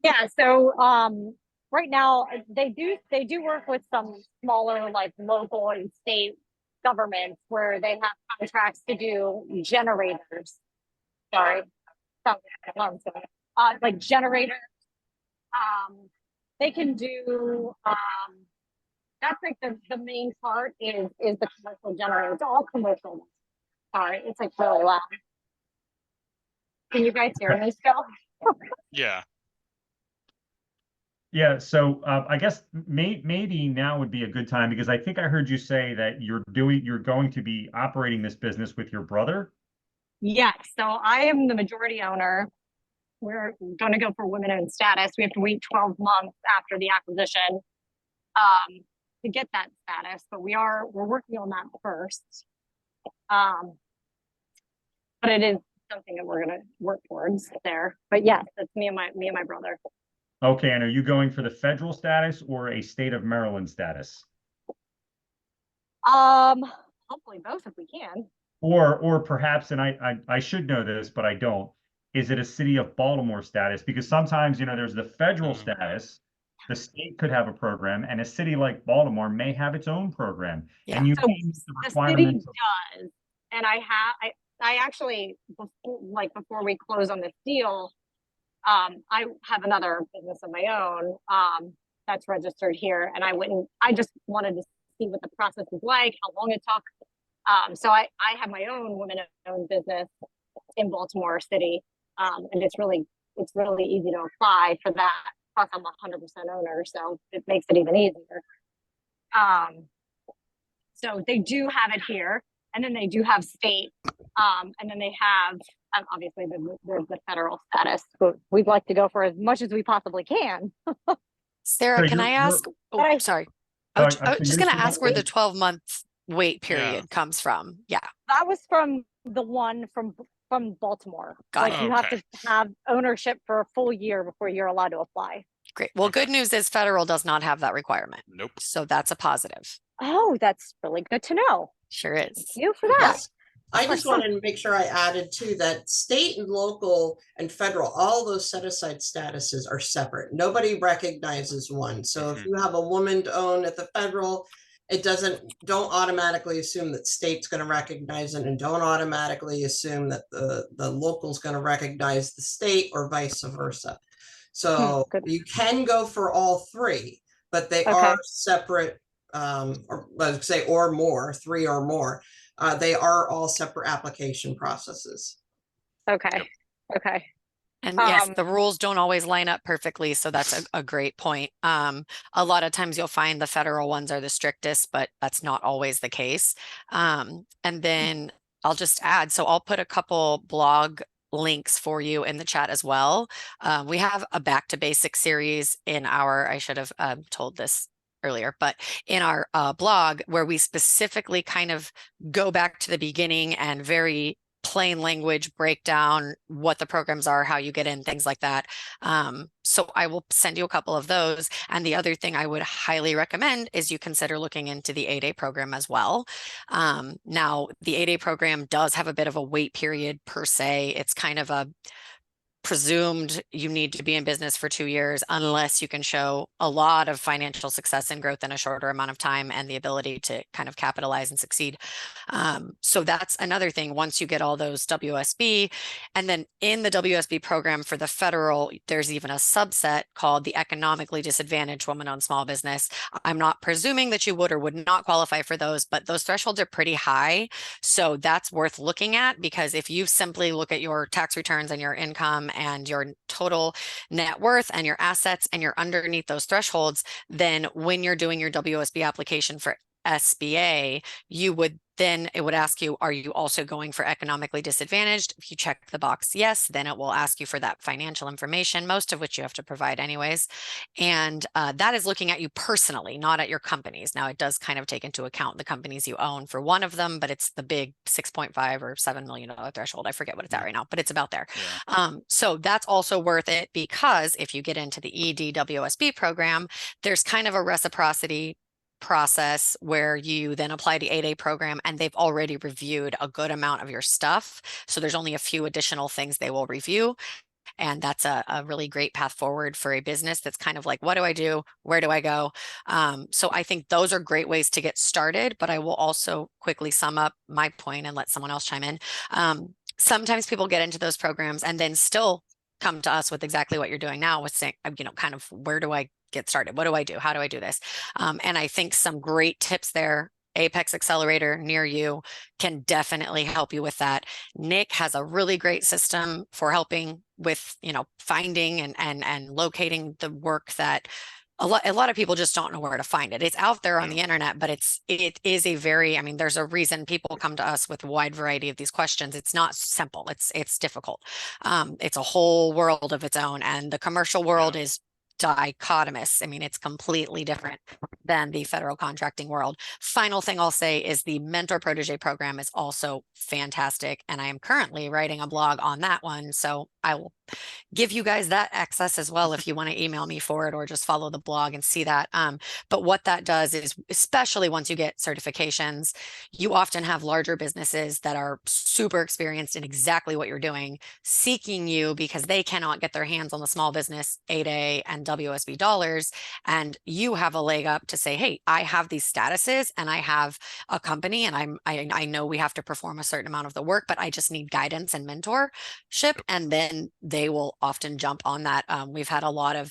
Yeah, so right now they do work with some smaller, like local and state governments where they have contracts to do generators. Sorry, like generators. They can do that's like the main part is the commercial generator. It's all commercial. Sorry, it's like really loud. Can you guys hear me still? Yeah. Yeah, so I guess maybe now would be a good time, because I think I heard you say that you're going to be operating this business with your brother. Yes, so I am the majority owner. We're going to go for women-owned status. We have to wait 12 months after the acquisition to get that status, but we're working on that first. But it is something that we're going to work towards there. But yes, that's me and my brother. Okay, and are you going for the federal status or a state of Maryland status? Hopefully both if we can. Or perhaps, and I should know this, but I don't, is it a city of Baltimore status? Because sometimes, you know, there's the federal status, the state could have a program, and a city like Baltimore may have its own program. Yeah. And you So may use the the requirements. city does, and I actually, before we close on this deal, I have another business of my own that's registered here, and I just wanted to see what the process is like, how long it took. So I have my own women-owned business in Baltimore City, and it's really easy to apply for that. Plus, I'm 100% owner, so it makes it even easier. So they do have it here, and then they do have state, and then they have obviously there's the federal status. But we'd like to go for as much as we possibly can. Sarah, So can I ask? Oh, sorry. I was just going to ask where the 12-month wait period comes from. Yeah. That was from the one from Baltimore. Got like it. you have to have ownership for a full year before you're allowed to apply. Great. Well, good news is federal does not have that requirement. Nope. So that's a positive. Oh, that's really good to know. Sure is. Thank you for that. Yes. I just wanted to make sure I added too that state and local and federal, all those set aside statuses are separate. Nobody recognizes one. So if you have a woman to own at the federal, don't automatically assume that state's going to recognize it, and don't automatically assume that the local's going to recognize the state, or vice versa. So you can go for all three, but they are separate, or let's say, or more, three or more. They are all separate application processes. Okay. And yes, the rules don't always line up perfectly. So that's a great point. A lot of times you'll find the federal ones are the strictest, but that's not always the case. And then I'll just add, so I'll put a couple blog links for you in the chat as well. We have a Back to Basics series in our, I should have told this earlier, but in our blog, where we specifically kind of go back to the beginning and very plain language break down what the programs are, how you get in, things like that. So I will send you a couple of those. And the other thing I would highly recommend is you consider looking into the 8A program as well. Now, the 8A program does have a bit of a wait period per se. It's kind of a presumed you need to be in business for 2 years unless you can show a lot of financial success and growth in a shorter amount of time and the ability to kind of capitalize and succeed. So that's another thing. Once you get all those WSB, and then in the WSB program for the federal, there's even a subset called the economically disadvantaged woman-owned small business. I'm not presuming that you would or would not qualify for those, but those thresholds are pretty high. So that's worth looking at, because if you simply look at your tax returns and your income and your total net worth and your assets and you're underneath those thresholds, then when you're doing your WSB application for SBA, it would ask you, are you also going for economically disadvantaged? If you check the box yes, then it will ask you for that financial information, most of which you have to provide anyways. And that is looking at you personally, not at your companies. Now, it does kind of take into account the companies you own for one of them, but it's the big 6.5 or $7 million threshold. I forget what it's at right now, but it's about there. Yeah. So that's also worth it, because if you get into the EDWSB program, there's kind of a reciprocity process where you then apply to 8A program and they've already reviewed a good amount of your stuff. So there's only a few additional things they will review. And that's a really great path forward for a business that's kind of like, what do I do? Where do I go? So I think those are great ways to get started, but I will also quickly sum up my point and let someone else chime in. Sometimes people get into those programs and then still come to us with exactly what you're doing now, with saying, kind of, where do I get started? What do I do? How do I do this? And I think some great tips there. APEX Accelerator near you can definitely help you with that. Nick has a really great system for helping with, finding and locating the work that a lot of people just don't know where to find it. It's out there on the internet, but it is a very, there's a reason people come to us with a wide variety of these questions. It's not simple. It's difficult. It's a whole world of its own, and the commercial world is dichotomous. It's completely different than the federal contracting world. Final thing I'll say is the mentor protege program is also fantastic, and I am currently writing a blog on that one, so I will give you guys that access as well if you want to email me for it or just follow the blog and see that. But what that does is, especially once you get certifications, you often have larger businesses that are super experienced in exactly what you're doing, seeking you because they cannot get their hands on the small business 8A and WSB dollars. And you have a leg up to say, hey, I have these statuses and I have a company and I know we have to perform a certain amount of the work, but I just need guidance and mentorship. And then they will often jump on that. We've had a lot of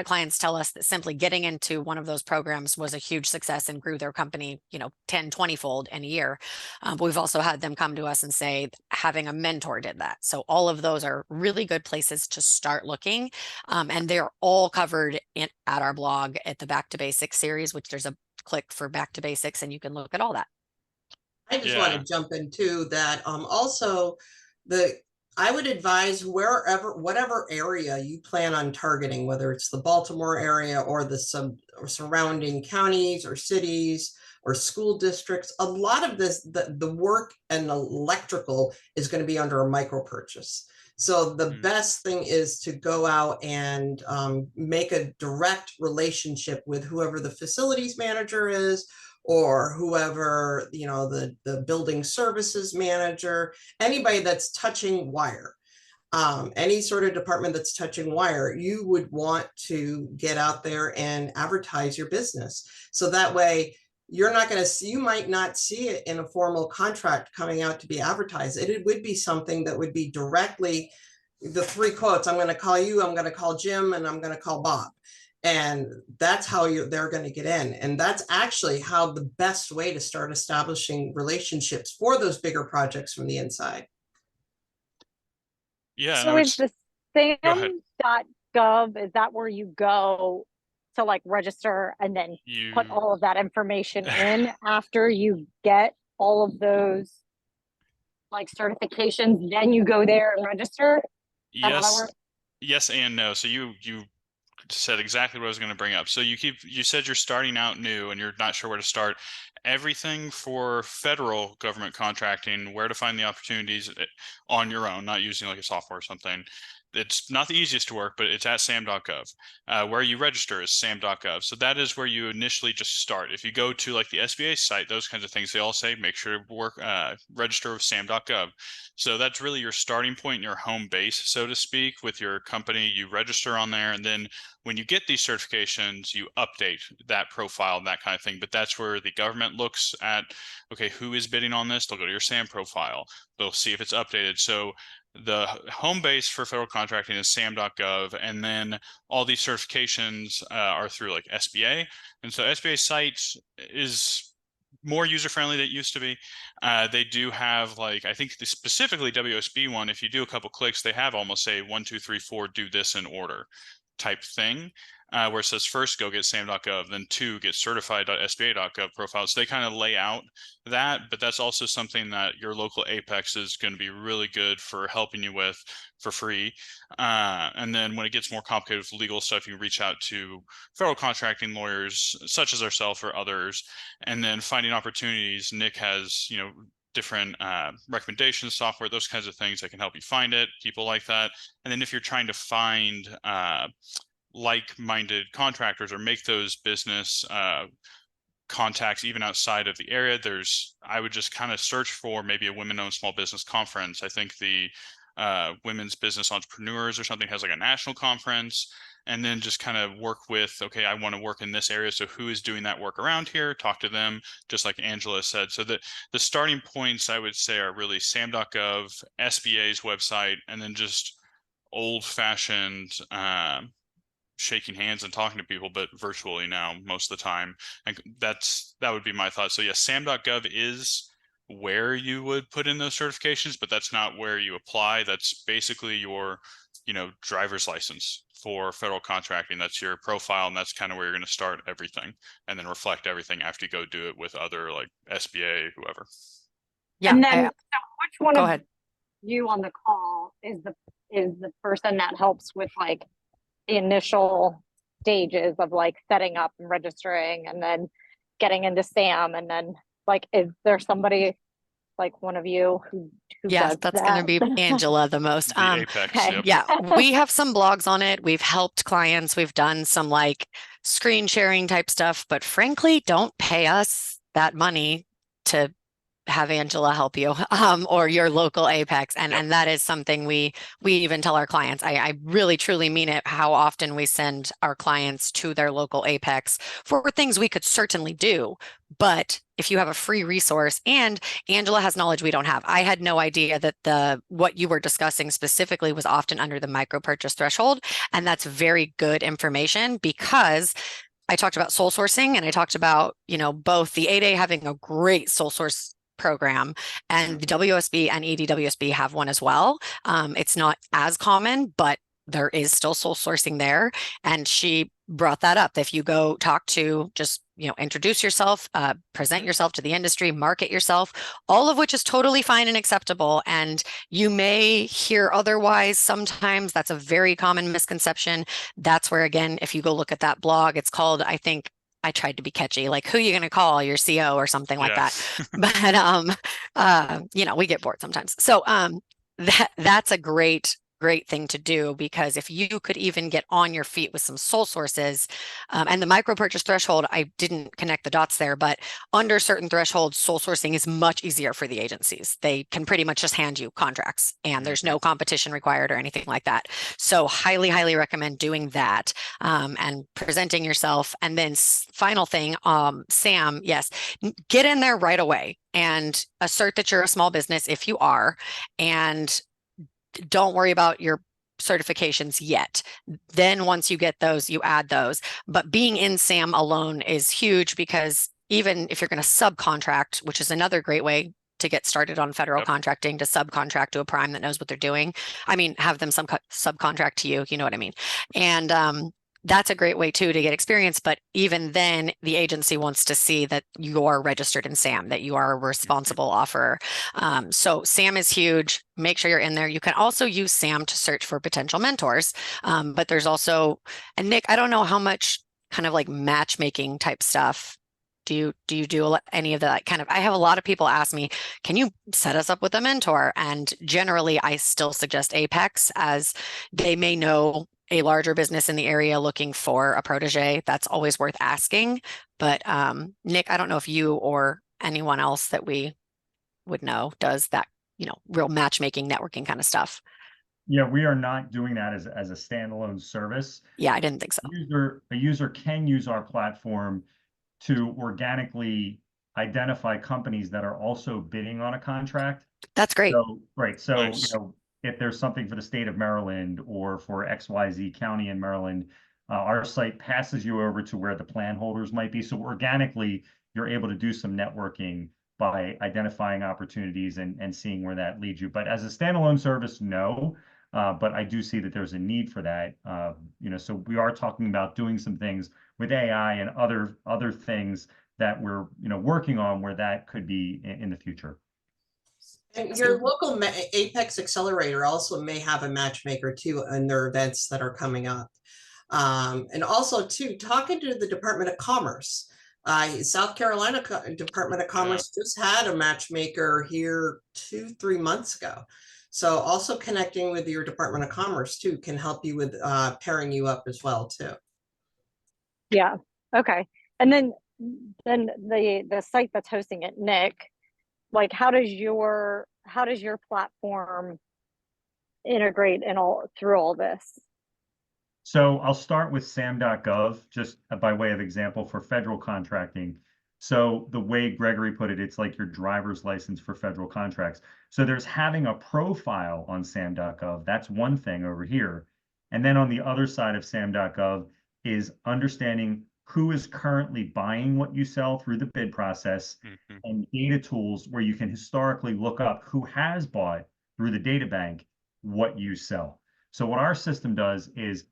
clients tell us that simply getting into one of those programs was a huge success and grew their company, 10, 20 fold in a year. But we've also had them come to us and say having a mentor did that. So all of those are really good places to start looking. And they're all covered at our blog at the Back to Basics series, which there's a click for Back to Basics and you can look at all that. I just want to jump into that. Also, I would advise whatever area you plan on targeting, whether it's the Baltimore area or the surrounding counties or cities or school districts, a lot of this, the work and electrical is going to be under a micro purchase. So the best thing is to go out and make a direct relationship with whoever the facilities manager is, or whoever, the building services manager, anybody that's touching wire, any sort of department that's touching wire, you would want to get out there and advertise your business. So that way you're not going to see, you might not see it in a formal contract coming out to be advertised. It would be something that would be directly the 3 quotes. I'm going to call you, I'm going to call Jim, and I'm going to call Bob. And that's how they're going to get in. And that's actually how the best way to start establishing relationships for those bigger projects from the inside. Yeah. So is the Sam.gov, is that where you go to register and then put all of that information in after you get all of those certifications, then you go there and register? Yes and no. So you said exactly what I was going to bring up. So you said you're starting out new and you're not sure where to start. Everything for federal government contracting, where to find the opportunities on your own, not using a software or something. it's not the easiest to work, but it's at Sam.gov. Where you register is Sam.gov. So that is where you initially just start. If you go to like the SBA site, those kinds of things, they all say make sure to register with Sam.gov. So that's really your starting point, your home base, so to speak, with your company. You register on there, and then when you get these certifications, you update that profile and that kind of thing. But that's where the government looks at, okay, who is bidding on this? They'll go to your SAM profile. They'll see if it's updated. So the home base for federal contracting is Sam.gov, and then all these certifications are through like SBA. And so SBA sites is more user-friendly than it used to be. They do have, like, I think specifically WSB one, if you do a couple clicks, they have almost a 1, 2, 3, 4, do this in order type thing. Where it says first go get sam.gov, then 2 get certified.sba.gov profiles. So they kind of lay out that, but that's also something that your local APEX is going to be really good for helping you with for free. And then when it gets more complicated with legal stuff, you reach out to federal contracting lawyers such as ourselves or others. And then finding opportunities, Nick has, different recommendations, software, those kinds of things that can help you find it, people like that. And then if you're trying to find like-minded contractors or make those business contacts even outside of the area, I would just kind of search for maybe a women-owned small business conference. I think the Women's Business Entrepreneurs or something has like a national conference, and then just kind of work with, okay, I want to work in this area, so who is doing that work around here? Talk to them, just like Angela said. So the starting points, I would say, are really sam.gov, SBA's website, and then just old-fashioned shaking hands and talking to people, but virtually now most of the time. And that would be my thought. So yes, sam.gov is where you would put in those certifications, but that's not where you apply. That's basically your, driver's license for federal contracting. That's your profile, and that's kind of where you're going to start everything, and then reflect everything after you go do it with other like SBA, whoever. Yeah. And then, so which one Go of ahead. you on the call is the person that helps with like the initial stages of like setting up and registering and then getting into SAM, and then like, is there somebody like one of you who Yes, does that's that? going to be Angela the most. The APEX, okay. yep. Yeah, we have some blogs on it. We've helped clients. We've done some like screen sharing type stuff, but frankly, don't pay us that money to have Angela help you or your local APEX. And that is something we even tell our clients. I really truly mean it, how often we send our clients to their local APEX for things we could certainly do. But if you have a free resource, and Angela has knowledge we don't have. I had no idea that what you were discussing specifically was often under the micro purchase threshold. And that's very good information, because I talked about sole sourcing, and I talked about, both the 8A having a great sole source program, and the WSB and EDWSB have one as well. It's not as common, but there is still sole sourcing there. And she brought that up. If you go talk to, just, introduce yourself, present yourself to the industry, market yourself, all of which is totally fine and acceptable. And you may hear otherwise. Sometimes that's a very common misconception. That's where, again, if you go look at that blog, it's called, I think, I tried to be catchy, like, who are you going to call, your CO or something like that. But, we get bored sometimes. So that's a great thing to do, because if you could even get on your feet with some sole sources, and the micro purchase threshold, I didn't connect the dots there, but under certain thresholds, sole sourcing is much easier for the agencies. They can pretty much just hand you contracts, and there's no competition required or anything like that. So highly, highly recommend doing that, and presenting yourself. And then final thing, Sam, yes, get in there right away and assert that you're a small business if you are, and don't worry about your certifications yet. Then once you get those, you add those. But being in SAM alone is huge, because even if you're going to subcontract, which is another great way to get started on federal contracting, to subcontract to a prime that knows what they're doing. I mean, have them subcontract to you, you know what I mean? And that's a great way too to get experience. But even then, the agency wants to see that you are registered in SAM, that you are a responsible offerer. So SAM is huge. Make sure you're in there. You can also use SAM to search for potential mentors. But there's also, and Nick, I don't know how much kind of like matchmaking type stuff Do you do any of that kind of, I have a lot of people ask me, can you set us up with a mentor? And generally I still suggest APEX, as they may know a larger business in the area looking for a protege. That's always worth asking. But Nick, I don't know if you or anyone else that we would know does that, real matchmaking, networking kind of stuff. Yeah, we are not doing that as a standalone service. Yeah, I didn't think so. A user can use our platform to organically identify companies that are also bidding on a contract. That's great. So, right. So, Nice. if there's something for the state of Maryland or for XYZ county in Maryland, our site passes you over to where the plan holders might be. So organically, you're able to do some networking by identifying opportunities and seeing where that leads you. But as a standalone service, no. But I do see that there's a need for that. So we are talking about doing some things with AI and other things that we're working on where that could be in the future. And your local APEX Accelerator also may have a matchmaker too in their events that are coming up. And also too, talking to the Department of Commerce. South Carolina Department of Commerce just had a matchmaker here 2-3 months ago. So also connecting with your Department of Commerce too can help you with pairing you up as well too. Yeah. Okay. And then the site that's hosting it, Nick, like how does your platform integrate through all this? So I'll start with Sam.gov, just by way of example for federal contracting. So the way Gregory put it, it's like your driver's license for federal contracts. So there's having a profile on Sam.gov. That's one thing over here. And then on the other side of Sam.gov is understanding who is currently buying what you sell through the bid process, and data tools where you can historically look up who has bought through the data bank what you sell. So what our system does is,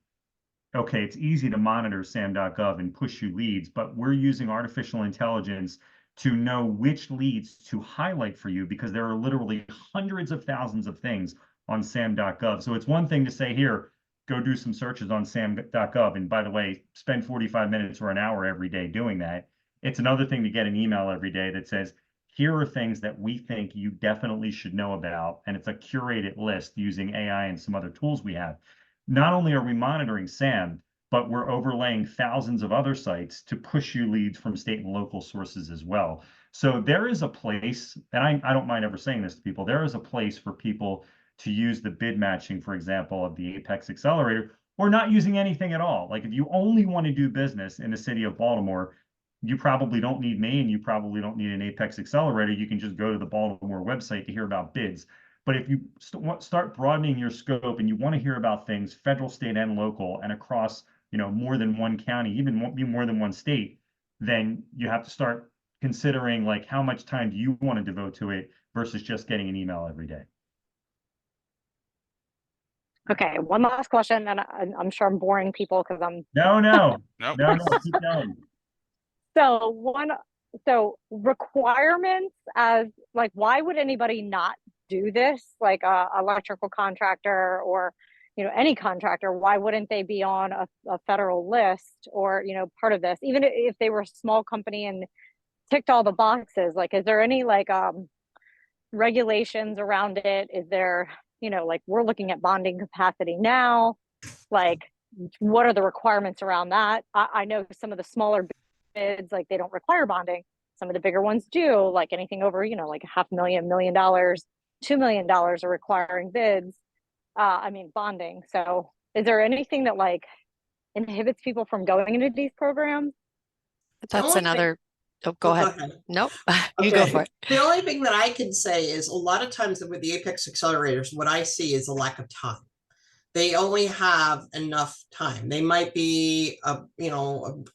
okay, it's easy to monitor Sam.gov and push you leads, but we're using artificial intelligence to know which leads to highlight for you, because there are literally hundreds of thousands of things on Sam.gov. So it's one thing to say, here, go do some searches on Sam.gov. And by the way, spend 45 minutes or an hour every day doing that. It's another thing to get an email every day that says, here are things that we think you definitely should know about. And it's a curated list using AI and some other tools we have. Not only are we monitoring Sam, but we're overlaying thousands of other sites to push you leads from state and local sources as well. So there is a place, and I don't mind ever saying this to people, there is a place for people to use the bid matching, for example, of the APEX Accelerator, or not using anything at all. Like if you only want to do business in the city of Baltimore, you probably don't need me, and you probably don't need an APEX Accelerator. You can just go to the Baltimore website to hear about bids. But if you start broadening your scope and you want to hear about things federal, state, and local, and across more than one county, even more than one state, then you have to start considering like how much time do you want to devote to it versus just getting an email every day. Okay, one last question, and I'm sure I'm boring people because I'm No, Nope. keep going. So requirements, as like, why would anybody not do this? Like a electrical contractor or any contractor, why wouldn't they be on a federal list or part of this, even if they were a small company and ticked all the boxes? Like, is there any like regulations around it? Is there like, we're looking at bonding capacity now, like what are the requirements around that? I know some of the smaller bids, like they don't require bonding. Some of the bigger ones do, like anything over like $500,000, $1 million, $2 million are requiring bids. Bonding. So is there anything that like inhibits people from going into these programs? That's another. Oh, go ahead. Nope. You go for it. The only thing that I can say is a lot of times with the APEX accelerators, what I see is a lack of time. They only have enough time. They might be a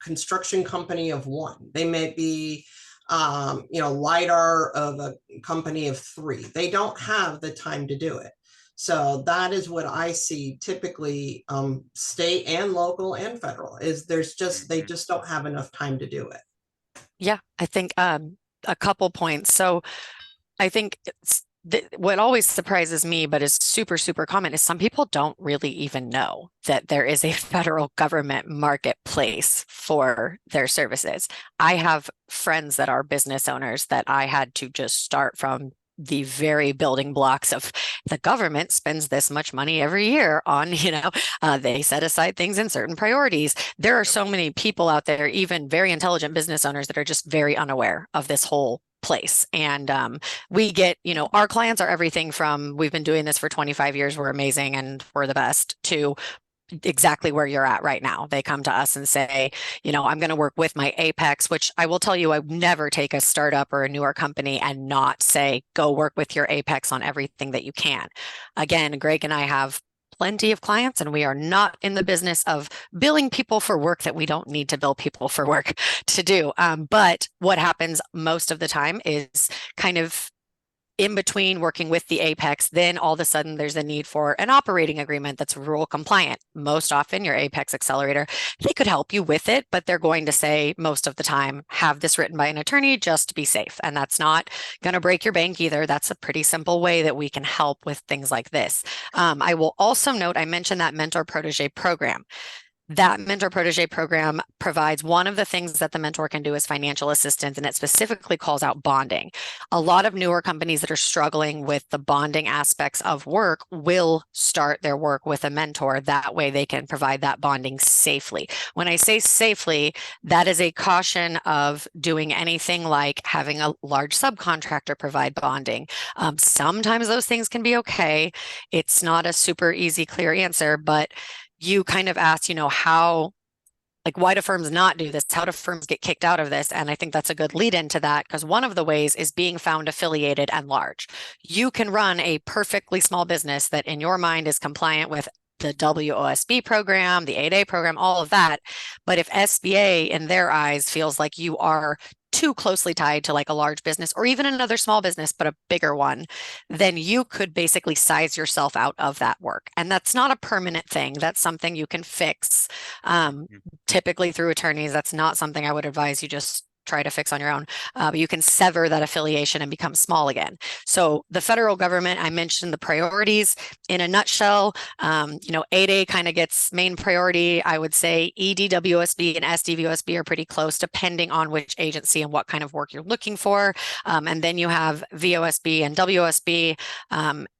construction company of one. They may be LiDAR of a company of 3. They don't have the time to do it. So that is what I see typically, state and local and federal, is they just don't have enough time to do it. Yeah, I think a couple points. So I think what always surprises me, but is super, super common, is some people don't really even know that there is a federal government marketplace for their services. I have friends that are business owners that I had to just start from the very building blocks of the government spends this much money every year on, they set aside things in certain priorities. There are so many people out there, even very intelligent business owners, that are just very unaware of this whole place. And we get, our clients are everything from, we've been doing this for 25 years, we're amazing and we're the best, to exactly where you're at right now. They come to us and say, I'm going to work with my APEX, which I will tell you, I would never take a startup or a newer company and not say, go work with your APEX on everything that you can. Again, Greg and I have plenty of clients, and we are not in the business of billing people for work that we don't need to bill people for work to do. But what happens most of the time is kind of in between working with the APEX, then all of a sudden there's a need for an operating agreement that's rule compliant. Most often your APEX Accelerator, they could help you with it, but they're going to say most of the time, have this written by an attorney just to be safe. And that's not going to break your bank either. That's a pretty simple way that we can help with things like this. I will also note, I mentioned that mentor protege program. That mentor protege program provides, one of the things that the mentor can do is financial assistance, and it specifically calls out bonding. A lot of newer companies that are struggling with the bonding aspects of work will start their work with a mentor. That way they can provide that bonding safely. When I say safely, that is a caution of doing anything like having a large subcontractor provide bonding. Sometimes those things can be okay. It's not a super easy, clear answer, but you kind of asked, why do firms not do this? How do firms get kicked out of this? And I think that's a good lead into that, because one of the ways is being found affiliated and large. You can run a perfectly small business that in your mind is compliant with the WOSB program, the 8A program, all of that. But if SBA in their eyes feels like you are too closely tied to like a large business or even another small business, but a bigger one, then you could basically size yourself out of that work. And that's not a permanent thing. That's something you can fix, typically through attorneys. That's not something I would advise you just try to fix on your own, but you can sever that affiliation and become small again. So the federal government, I mentioned the priorities in a nutshell. 8A kind of gets main priority. I would say EDWSB and SDVOSB are pretty close, depending on which agency and what kind of work you're looking for. And then you have VOSB and WOSB.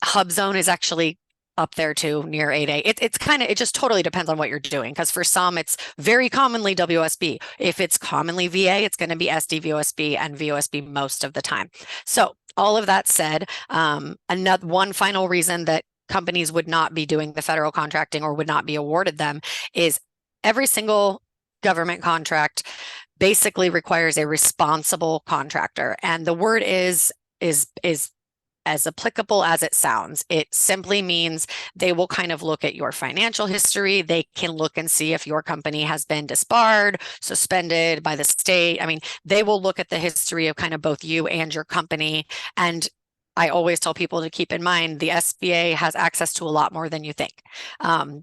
HubZone is actually up there too, near 8A. It just totally depends on what you're doing, because for some it's very commonly WSB. If it's commonly VA, it's going to be SDVOSB and VOSB most of the time. So all of that said, another one final reason that companies would not be doing the federal contracting or would not be awarded them is every single government contract basically requires a responsible contractor, and the word is as applicable as it sounds. It simply means they will kind of look at your financial history. They can look and see if your company has been disbarred, suspended by the state. I mean, they will look at the history of kind of both you and your company. And I always tell people to keep in mind, the SBA has access to a lot more than you think.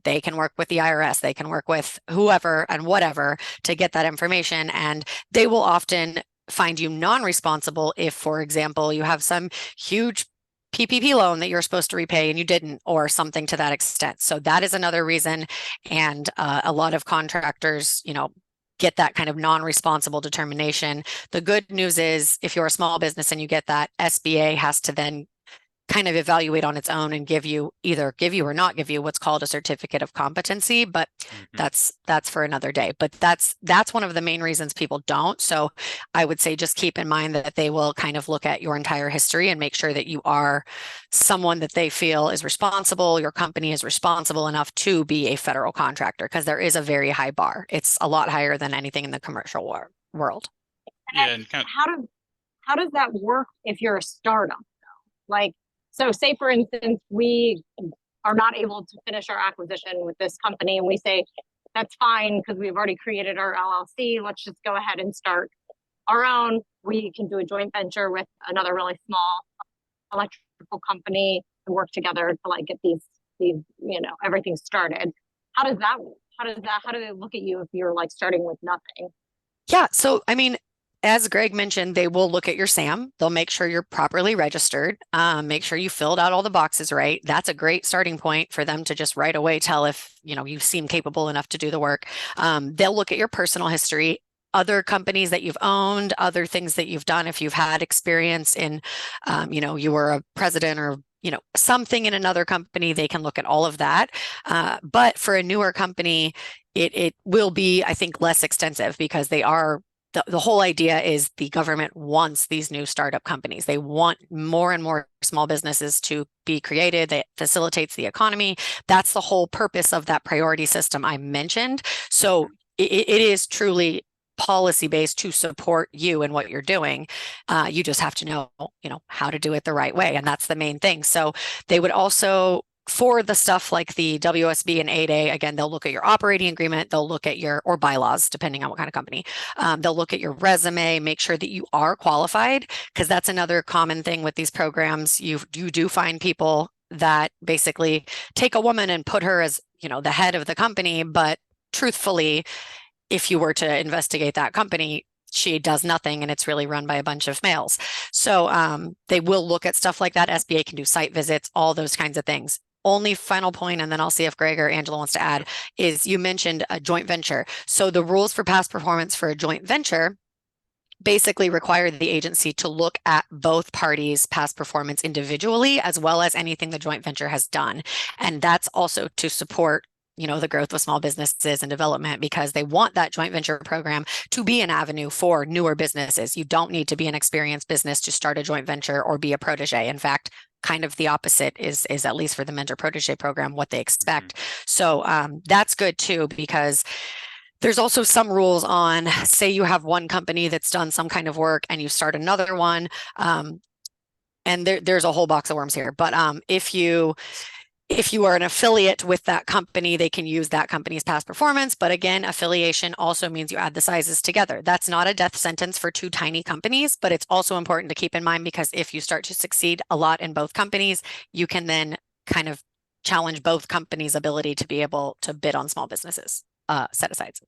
They can work with the IRS, they can work with whoever and whatever to get that information. And they will often find you non-responsible if, for example, you have some huge PPP loan that you're supposed to repay and you didn't, or something to that extent. So that is another reason. And a lot of contractors, get that kind of non-responsible determination. The good news is, if you're a small business and you get that, SBA has to then kind of evaluate on its own and either give you or not give you what's called a certificate of competency, but that's for another day. But that's one of the main reasons people don't. So I would say just keep in mind that they will kind of look at your entire history and make sure that you are someone that they feel is responsible, your company is responsible enough to be a federal contractor, because there is a very high bar. It's a lot higher than anything in the commercial world. Yeah, and how does that work if you're a startup though? So say, for instance, we are not able to finish our acquisition with this company, and we say, that's fine because we've already created our LLC. Let's just go ahead and start our own. We can do a joint venture with another really small electrical company and work together to get these everything started. How does that work? How do they look at you if you're starting with nothing? Yeah. So, I mean, as Greg mentioned, they will look at your SAM. They'll make sure you're properly registered, make sure you filled out all the boxes right. That's a great starting point for them to just right away tell if, you seem capable enough to do the work. They'll look at your personal history, other companies that you've owned, other things that you've done. If you've had experience in, you were a president or something in another company, they can look at all of that. But for a newer company, it will be, I think, less extensive because they are the whole idea is the government wants these new startup companies. They want more and more small businesses to be created. That facilitates the economy. That's the whole purpose of that priority system I mentioned. So it is truly policy-based to support you and what you're doing. You just have to know, how to do it the right way. And that's the main thing. So they would also, for the stuff like the WSB and 8A, again, they'll look at your operating agreement, they'll look at or bylaws, depending on what kind of company. They'll look at your resume, make sure that you are qualified, because that's another common thing with these programs. You do find people that basically take a woman and put her as, the head of the company, but truthfully, if you were to investigate that company, she does nothing and it's really run by a bunch of males. So they will look at stuff like that. SBA can do site visits, all those kinds of things. Only final point, and then I'll see if Greg or Angela wants to add, is you mentioned a joint venture. So the rules for past performance for a joint venture basically require the agency to look at both parties' past performance individually, as well as anything the joint venture has done. And that's also to support the growth of small businesses and development, because they want that joint venture program to be an avenue for newer businesses. You don't need to be an experienced business to start a joint venture or be a protege. In fact, kind of the opposite is at least for the mentor protege program, what they expect. So that's good too, because there's also some rules on, say you have one company that's done some kind of work and you start another one. And there's a whole box of worms here. But if you are an affiliate with that company, they can use that company's past performance. But again, affiliation also means you add the sizes together. That's not a death sentence for two tiny companies, but it's also important to keep in mind, because if you start to succeed a lot in both companies, you can then kind of challenge both companies' ability to be able to bid on small businesses set asides.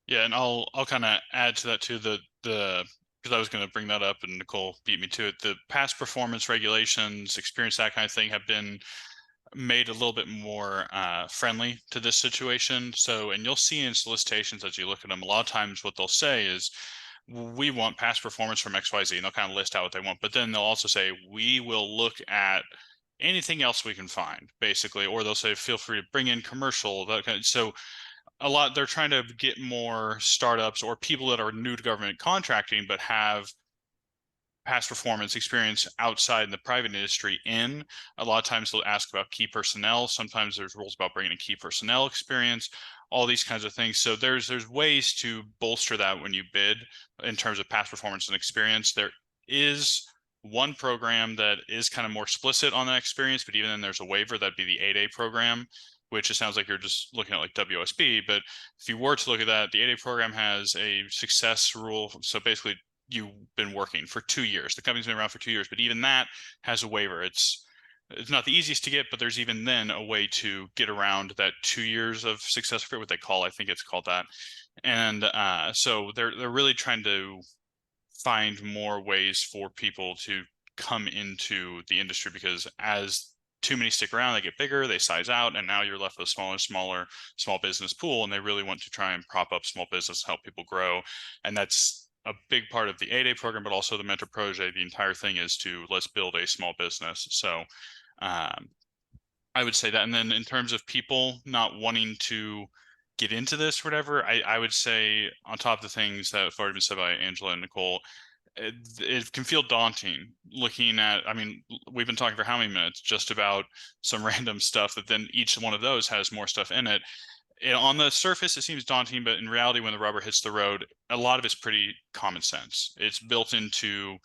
Yeah, and I'll kind of add to that too, because I was going to bring that up and Nicole beat me to it. The past performance regulations, experience, that kind of thing have been made a little bit more friendly to this situation. So, and you'll see in solicitations as you look at them, a lot of times what they'll say is, we want past performance from XYZ, and they'll kind of list out what they want. But then they'll also say, we will look at anything else we can find, basically, or they'll say, feel free to bring in commercial, that kind of, so they're trying to get more startups or people that are new to government contracting but have past performance experience outside in the private industry in. A lot of times they'll ask about key personnel. Sometimes there's rules about bringing in key personnel experience, all these kinds of things. So there's ways to bolster that when you bid in terms of past performance and experience. There is one program that is kind of more explicit on that experience, but even then there's a waiver. That'd be the 8A program, which it sounds like you're just looking at like WSB. But if you were to look at that, the 8A program has a success rule. So basically, you've been working for 2 years. The company's been around for 2 years, but even that has a waiver. It's not the easiest to get, but there's even then a way to get around that 2 years of success for what they call, I think it's called that. And so they're really trying to find more ways for people to come into the industry, because as too many stick around, they get bigger, they size out, and now you're left with a smaller small business pool, and they really want to try and prop up small business, help people grow. And that's a big part of the 8A program, but also the mentor protege. The entire thing is to let's build a small business. So I would say that. And then in terms of people not wanting to get into this, whatever, I would say on top of the things that have already been said by Angela and Nicole, it can feel daunting looking at, I mean, we've been talking for how many minutes just about some random stuff that then each one of those has more stuff in it. On the surface, it seems daunting, but in reality, when the rubber hits the road, a lot of it's pretty common sense. It's built into,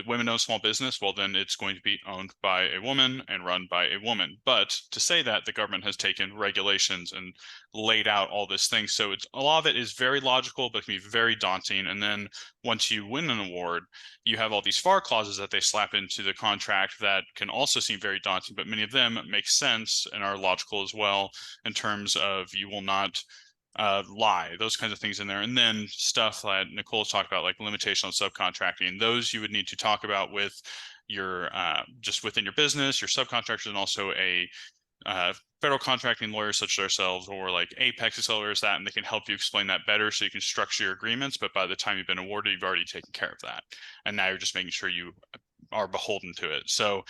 women-owned small business. Well, then it's going to be owned by a woman and run by a woman. But to say that, the government has taken regulations and laid out all this thing. So a lot of it is very logical, but can be very daunting. And then once you win an award, you have all these FAR clauses that they slap into the contract that can also seem very daunting, but many of them make sense and are logical as well, in terms of you will not lie, those kinds of things in there. And then stuff that Nicole's talked about, like limitation on subcontracting, those you would need to talk about with your just within your business, your subcontractors, and also a federal contracting lawyers such as ourselves, or like APEX Accelerators, and they can help you explain that better so you can structure your agreements. But by the time you've been awarded, you've already taken care of that, and now you're just making sure you are beholden to it. So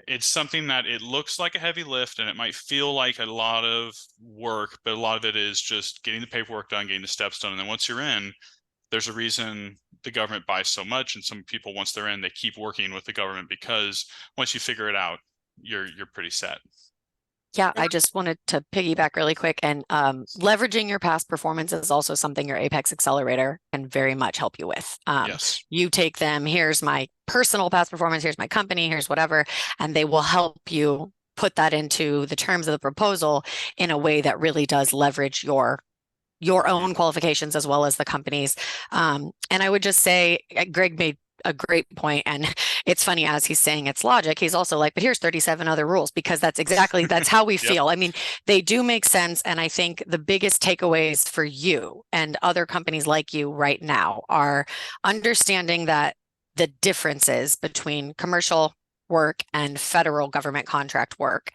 it's something that it looks like a heavy lift and it might feel like a lot of work, but a lot of it is just getting the paperwork done, getting the steps done. And then once you're in, there's a reason the government buys so much. And some people, once they're in, they keep working with the government, because once you figure it out, you're pretty set. Yeah, I just wanted to piggyback really quick, and leveraging your past performance is also something your APEX Accelerator can very much help you with. Yes. You take them, here's my personal past performance, here's my company, here's whatever, and they will help you put that into the terms of the proposal in a way that really does leverage your own qualifications as well as the company's. And I would just say, Greg made a great point, and it's funny, as he's saying it's logic, he's also like, but here's 37 other rules, because that's how we feel. I mean, they do make sense. And I think the biggest takeaways for you and other companies like you right now are understanding that the differences between commercial work and federal government contract work.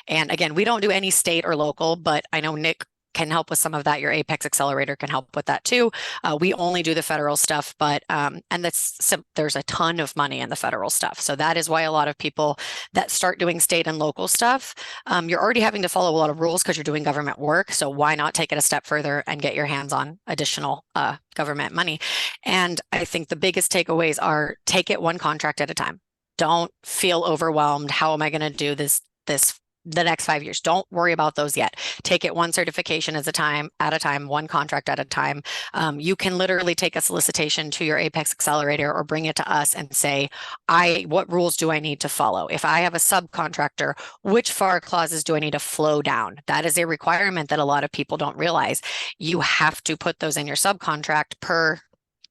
And again, we don't do any state or local, but I know Nick can help with some of that. Your APEX Accelerator can help with that too. We only do the federal stuff, but and there's a ton of money in the federal stuff. So that is why a lot of people that start doing state and local stuff, you're already having to follow a lot of rules because you're doing government work. So why not take it a step further and get your hands on additional government money? And I think the biggest takeaways are, take it one contract at a time. Don't feel overwhelmed. How am I going to do this the next 5 years? Don't worry about those yet. Take it one certification at a time, one contract at a time. You can literally take a solicitation to your APEX Accelerator or bring it to us and say, what rules do I need to follow? If I have a subcontractor, which FAR clauses do I need to flow down? That is a requirement that a lot of people don't realize. You have to put those in your subcontract per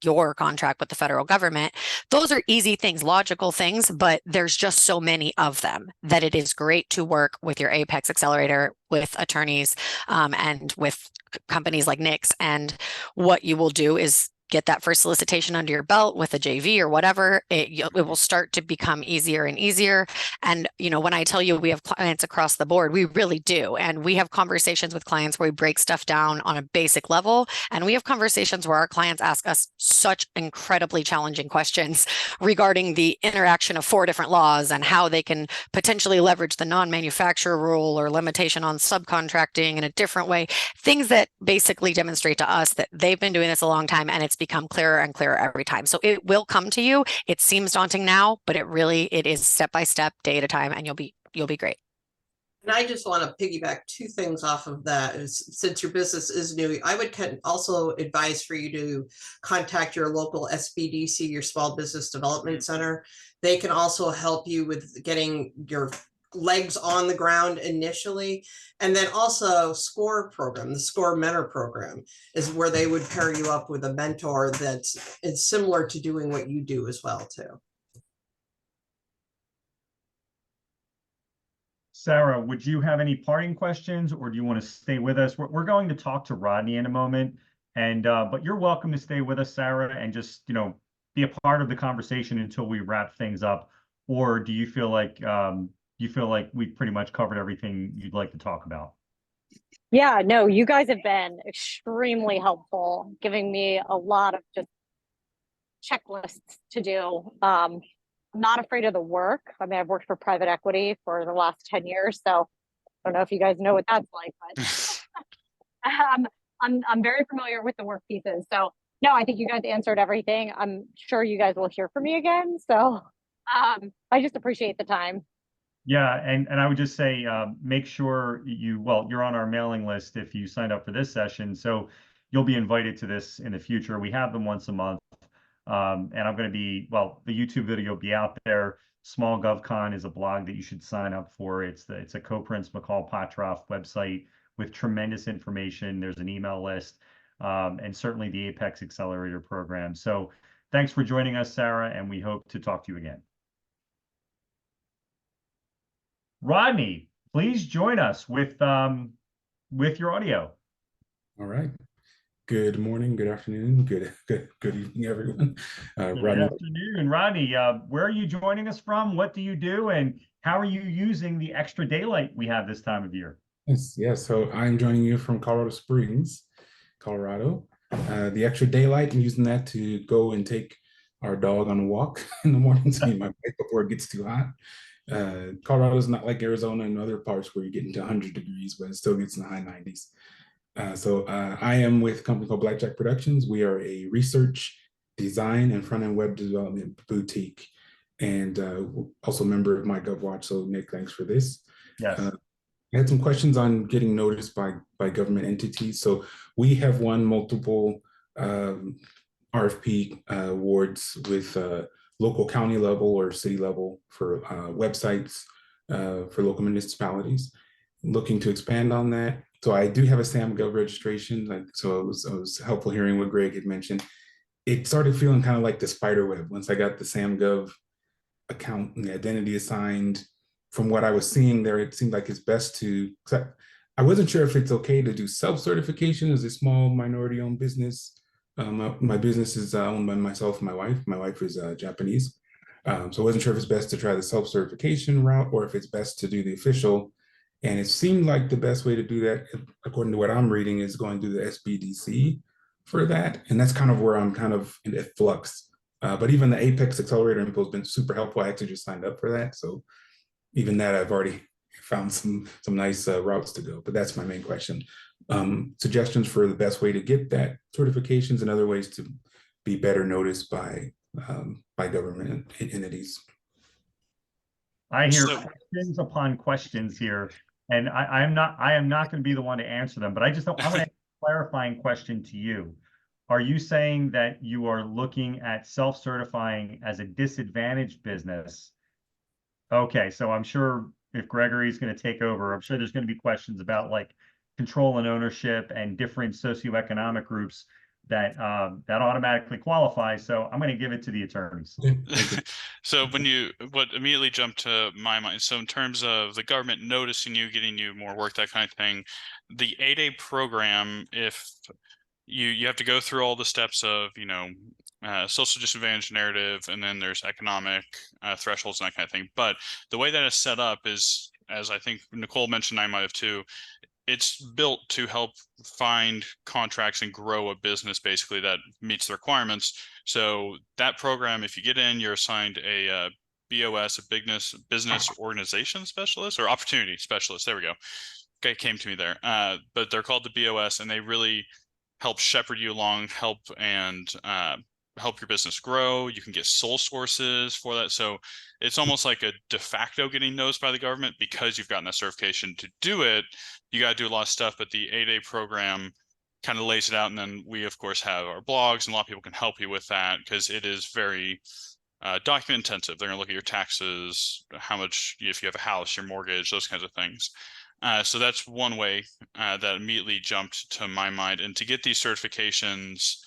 your contract with the federal government. Those are easy things, logical things, but there's just so many of them that it is great to work with your APEX Accelerator, with attorneys, and with companies like Nick's. And what you will do is get that first solicitation under your belt with a JV or whatever. It will start to become easier and easier. And, when I tell you we have clients across the board, we really do. And we have conversations with clients where we break stuff down on a basic level. And we have conversations where our clients ask us such incredibly challenging questions regarding the interaction of 4 different laws and how they can potentially leverage the non-manufacturer rule or limitation on subcontracting in a different way. Things that basically demonstrate to us that they've been doing this a long time, and it's become clearer and clearer every time. So it will come to you. It seems daunting now, but it is step by step, day at a time, and you'll be great. And I just want to piggyback 2 things off of that. Since your business is new, I would also advise for you to contact your local SBDC, your Small Business Development Center. They can also help you with getting your legs on the ground initially. And then also SCORE program, the SCORE mentor program, is where they would pair you up with a mentor that's similar to doing what you do as well too. Sarah, would you have any parting questions, or do you want to stay with us? We're going to talk to Rodney in a moment, and but you're welcome to stay with us, Sarah, and just be a part of the conversation until we wrap things up. Or do you feel like we've pretty much covered everything you'd like to talk about? Yeah, no, you guys have been extremely helpful, giving me a lot of just checklists to do. I'm not afraid of the work. I mean, I've worked for private equity for the last 10 years, so I don't know if you guys know what that's like, but I'm very familiar with the work pieces. So no, I think you guys answered everything. I'm sure you guys will hear from me again. So I just appreciate the time. Yeah, and I would just say, make sure you're on our mailing list if you signed up for this session, so you'll be invited to this in the future. We have them once a month, and I'm going to be, the YouTube video will be out there. Small GovCon is a blog that you should sign up for. It's a Koprince McCall Pottroff website with tremendous information. There's an email list, and certainly the APEX Accelerator program. So thanks for joining us, Sarah, and we hope to talk to you again. Rodney, please join us with your audio. All right. Good morning, good afternoon, good evening, everyone. Good Rodney. afternoon, Rodney. Where are you joining us from? What do you do? And how are you using the extra daylight we have this time of year? Yes. So I'm joining you from Colorado Springs, Colorado. The extra daylight, I'm using that to go and take our dog on a walk in the morning to my bike before it gets too hot. Colorado is not like Arizona and other parts where you get into 100 degrees, but it still gets in the high 90s. So I am with a company called Blackjack Productions. We are a research, design, and front-end web development boutique, and also a member of MyGovWatch. So Nick, thanks for this. Yes. I had some questions on getting noticed by government entities. So we have won multiple RFP awards with local county level or city level for websites for local municipalities. Looking to expand on that. So I do have a Sam.gov registration. So it was helpful hearing what Greg had mentioned. It started feeling kind of like the spider web once I got the Sam.gov account and the identity assigned. From what I was seeing there, it seemed like it's best to, I wasn't sure if it's okay to do self-certification as a small minority-owned business. My business is owned by myself and my wife. My wife is Japanese. So I wasn't sure if it's best to try the self-certification route or if it's best to do the official. And it seemed like the best way to do that, according to what I'm reading, is going to do the SBDC for that. And that's kind of where I'm kind of in flux. But even the APEX Accelerator info has been super helpful. I actually just signed up for that. So even that, I've already found some nice routes to go. But that's my main question. Suggestions for the best way to get that certifications and other ways to be better noticed by government entities. I hear questions upon questions here, and I am not going to be the one to answer them, but I want to ask a clarifying question to you. Are you saying that you are looking at self-certifying as a disadvantaged business? Okay, so I'm sure if Gregory is going to take over, I'm sure there's going to be questions about like control and ownership and different socioeconomic groups that that automatically qualify. So I'm going to give it to the attorneys. So what immediately jumped to my mind, so in terms of the government noticing you, getting you more work, that kind of thing, the 8A program, if you have to go through all the steps of, social disadvantage narrative, and then there's economic thresholds and that kind of thing. But the way that it's set up is, as I think Nicole mentioned, I might have too, it's built to help find contracts and grow a business basically that meets the requirements. So that program, if you get in, you're assigned a BOS, a business organization specialist or opportunity specialist. There we go. Okay, came to me there. But they're called the BOS, and they really help shepherd you along, help your business grow. You can get sole sources for that. So it's almost like a de facto getting noticed by the government because you've gotten that certification. To do it, you got to do a lot of stuff, but the 8A program kind of lays it out. And then we, of course, have our blogs, and a lot of people can help you with that because it is very document intensive. They're going to look at your taxes, how much, if you have a house, your mortgage, those kinds of things. So that's one way that immediately jumped to my mind. And to get these certifications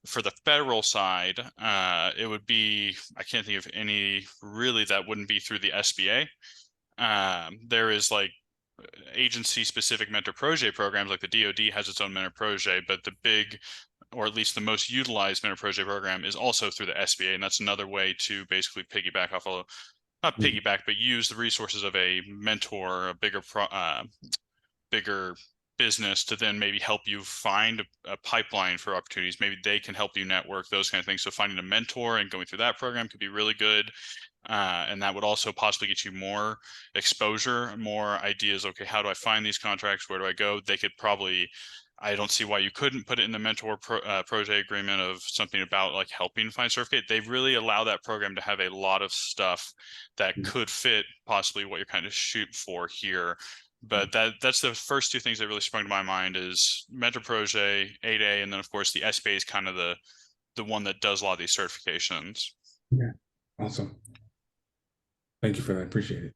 for the federal side, it would be, I can't think of any really that wouldn't be through the SBA. There is like agency specific mentor projet programs, like the DoD has its own mentor projet, but the big, or at least the most utilized mentor projet program is also through the SBA. And that's another way to basically piggyback off of, not piggyback, but use the resources of a mentor, a bigger business to then maybe help you find a pipeline for opportunities. Maybe they can help you network, those kind of things. So finding a mentor and going through that program could be really good. And that would also possibly get you more exposure, more ideas. Okay, how do I find these contracts? Where do I go? They could probably, I don't see why you couldn't put it in the mentor project agreement of something about like helping find certificate. They really allow that program to have a lot of stuff that could fit possibly what you're kind of shooting for here. But that's the first two things that really sprung to my mind is mentor projet, 8A, and then of course the SBA is kind of the one that does a lot of these certifications. Yeah, awesome. Thank you for that. Appreciate it.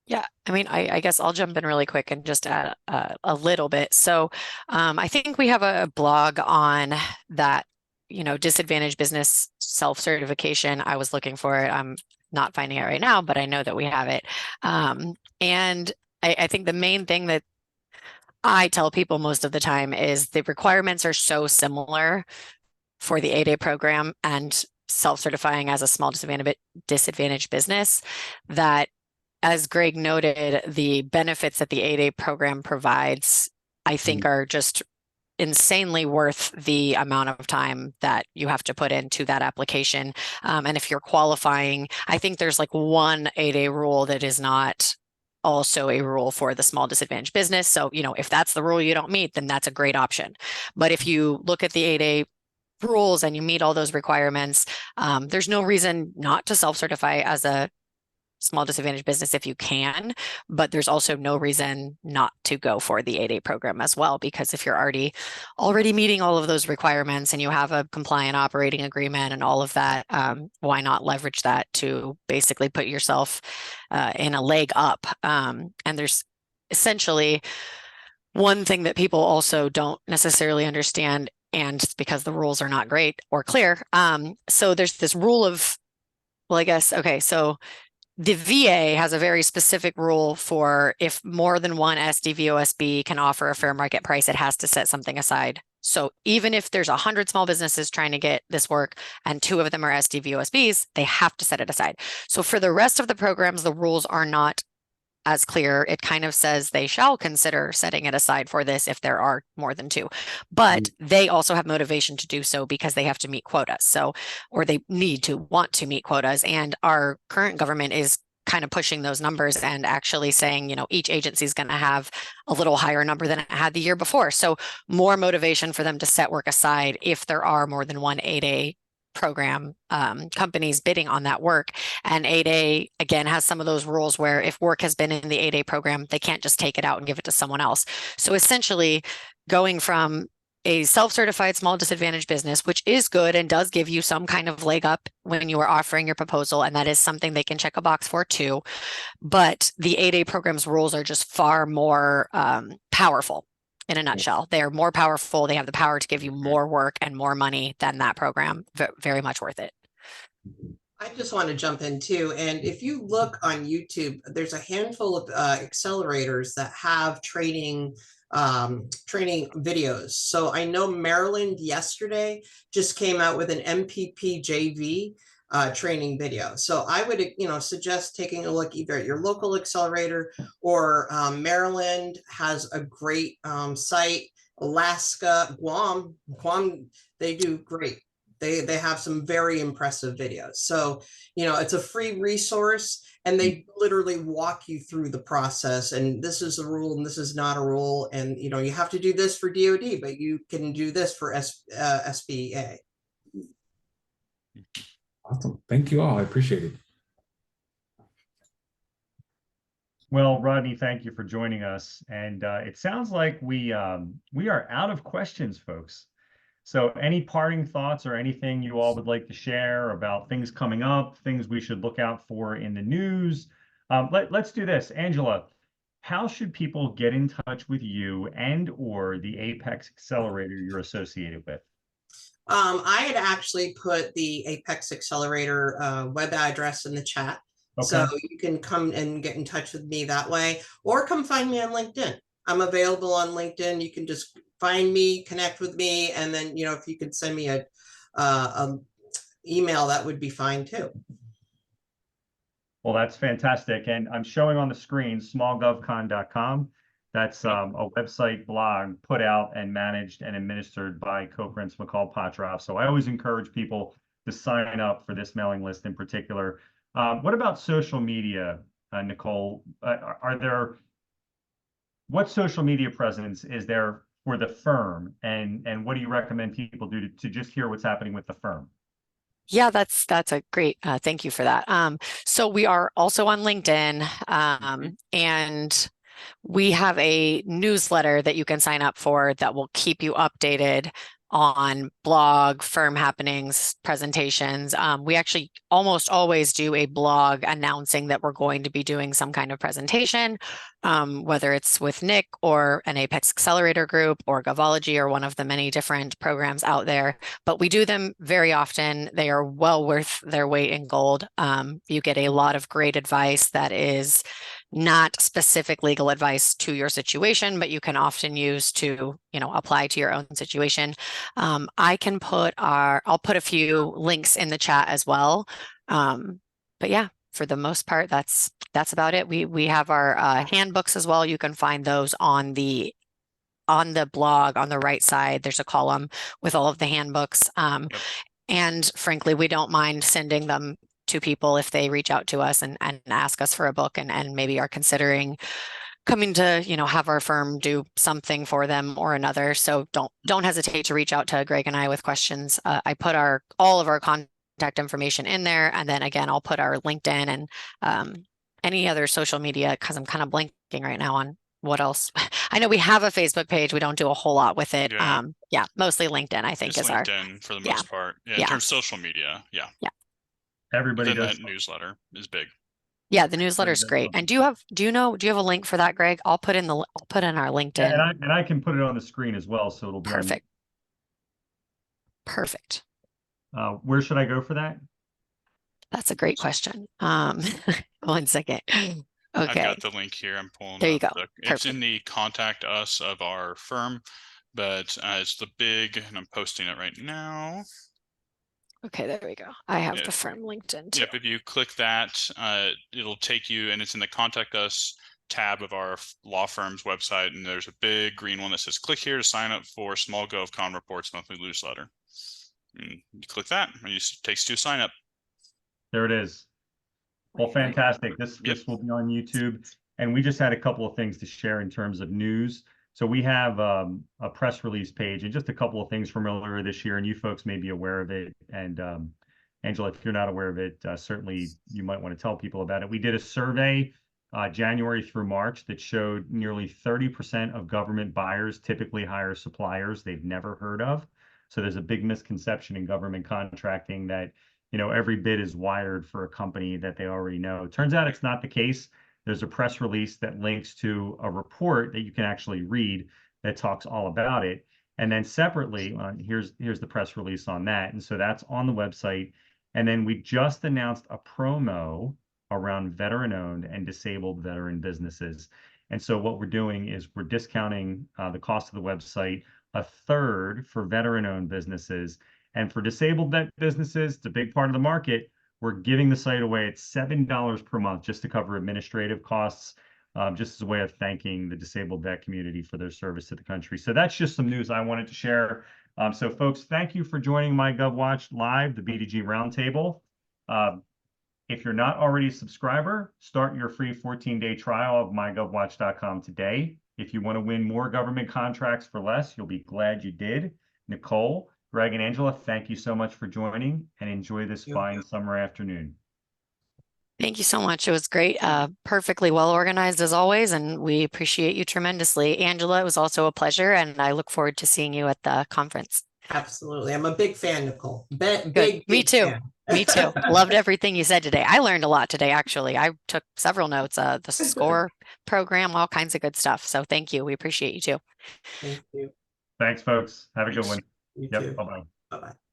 Yeah, I mean, I guess I'll jump in really quick and just add a little bit. So I think we have a blog on that, disadvantaged business self-certification. I was looking for it. I'm not finding it right now, but I know that we have it. And I think the main thing that I tell people most of the time is the requirements are so similar for the 8A program and self-certifying as a small disadvantaged business that, as Greg noted, the benefits that the 8A program provides, I think, are just insanely worth the amount of time that you have to put into that application. And if you're qualifying, I think there's like one 8A rule that is not also a rule for the small disadvantaged business. So, you know, if that's the rule you don't meet, then that's a great option. But if you look at the 8A rules and you meet all those requirements, there's no reason not to self-certify as a small disadvantaged business if you can, but there's also no reason not to go for the 8A program as well, because if you're already meeting all of those requirements and you have a compliant operating agreement and all of that, why not leverage that to basically put yourself in a leg up? And there's essentially one thing that people also don't necessarily understand, and because the rules are not great or clear. So there's this rule of, well, I guess, okay, so the VA has a very specific rule for if more than one SDVOSB can offer a fair market price, it has to set something aside. So even if there's 100 small businesses trying to get this work and 2 of them are SDVOSBs, they have to set it aside. So for the rest of the programs, the rules are not as clear. It kind of says they shall consider setting it aside for this if there are more than 2, but they also have motivation to do so because they have to meet quotas. So, or they want to meet quotas. And our current government is kind of pushing those numbers and actually saying, you know, each agency is going to have a little higher number than it had the year before. So more motivation for them to set work aside if there are more than one 8A program companies bidding on that work. And 8A again has some of those rules where if work has been in the 8A program, they can't just take it out and give it to someone else. So essentially going from a self-certified small disadvantaged business, which is good and does give you some kind of leg up when you are offering your proposal, and that is something they can check a box for too. But the 8A program's rules are just far more powerful. In a nutshell, they are more powerful. They have the power to give you more work and more money than that program. Very much worth it. I just want to jump in too. And if you look on YouTube, there's a handful of accelerators that have training videos. So I know Maryland yesterday just came out with an MPP JV training video. So I would, suggest taking a look either at your local accelerator or Maryland has a great site. Alaska, Guam, they do great. They have some very impressive videos. So, it's a free resource and they literally walk you through the process. And this is a rule and this is not a rule. And, you have to do this for DOD, but you can do this for SBA. Awesome. Thank you all. I appreciate it. Well, Rodney, thank you for joining us. And it sounds like we are out of questions, folks. So any parting thoughts or anything you all would like to share about things coming up, things we should look out for in the news? Let's do this. Angela, how should people get in touch with you and or the APEX Accelerator you're associated with? I had actually put the APEX Accelerator web address in the chat. Okay. So you can come and get in touch with me that way, or come find me on LinkedIn. I'm available on LinkedIn. You can just find me, connect with me, and then, if you could send me a email, that would be fine too. Well, that's fantastic. And I'm showing on the screen smallgovcon.com. That's a website blog put out and managed and administered by Koprince, McCall Pottroff. So I always encourage people to sign up for this mailing list in particular. What about social media, Nicole? What social media presence is there for the firm? And what do you recommend people do to just hear what's happening with the firm? Yeah, that's a great, thank you for that. So we are also on LinkedIn, and we have a newsletter that you can sign up for that will keep you updated on blog, firm happenings, presentations. We actually almost always do a blog announcing that we're going to be doing some kind of presentation, whether it's with Nick or an APEX Accelerator group or Govology or one of the many different programs out there. But we do them very often. They are well worth their weight in gold. You get a lot of great advice that is not specific legal advice to your situation, but you can often use to, apply to your own situation. I can I'll put a few links in the chat as well. But yeah, for the most part, that's about it. We have our handbooks as well. You can find those on the blog on the right side. There's a column with all of the handbooks. And frankly, we don't mind sending them to people if they reach out to us and ask us for a book and maybe are considering coming to, have our firm do something for them or another. So don't hesitate to reach out to Greg and I with questions. I put all of our contact information in there. And then again, I'll put our LinkedIn and any other social media, because I'm kind of blanking right now on what else. I know we have a Facebook page. We don't do a whole lot with it. Yeah. Mostly LinkedIn, I think, Just is LinkedIn for the most part. Yeah, in terms of social media. Yeah. Everybody Then does. that newsletter is big. Yeah, the newsletter is great. And do you have a link for that, Greg? I'll put in our LinkedIn. Yeah, and I can put it on the screen as well, so it'll be perfect. Perfect. Where should I go for that? That's a great question. 1 second. Okay. I've got the link here. I'm pulling there you up. go. It's in the contact us of our firm, but it's the big, and I'm posting it right now. Okay, there we go. I have the firm LinkedIn too. Yep, if you click that, it'll take you, and it's in the contact us tab of our law firm's website, and there's a big green one that says click here to sign up for Small GovCon Reports monthly newsletter. And you click that, and it takes you to sign up. There it is. Well, fantastic. This will be on YouTube, and we just had a couple of things to share in terms of news. So we have a press release page and just a couple of things from earlier this year, and you folks may be aware of it. And Angela, if you're not aware of it, certainly you might want to tell people about it. We did a survey January through March that showed nearly 30% of government buyers typically hire suppliers they've never heard of. So there's a big misconception in government contracting that every bid is wired for a company that they already know. Turns out it's not the case. There's a press release that links to a report that you can actually read that talks all about it. And then separately, here's the press release on that. And so that's on the website. And then we just announced a promo around veteran-owned and disabled veteran businesses. And so what we're doing is we're discounting the cost of the website 1/3 for veteran-owned businesses. And for disabled businesses, it's a big part of the market. We're giving the site away at $7 per month just to cover administrative costs, just as a way of thanking the disabled vet community for their service to the country. So that's just some news I wanted to share. So folks, thank you for joining MyGovWatch Live, the B2G Roundtable. If you're not already a subscriber, start your free 14-day trial of MyGovWatch.com today. If you want to win more government contracts for less, you'll be glad you did. Nicole, Greg, and Angela, thank you so much for joining, and enjoy this fine summer afternoon. Thank you so much. It was great. Perfectly well organized as always, and we appreciate you tremendously. Angela, it was also a pleasure, and I look forward to seeing you at the conference. Absolutely. I'm a big fan, Nicole. Me too. Me too. Loved everything you said today. I learned a lot today, actually. I took several notes, the SCORE program, all kinds of good stuff. So thank you. We appreciate you too. Thank you. Thanks, folks. Have a good one. You Yep. too. Bye-bye. Bye-bye.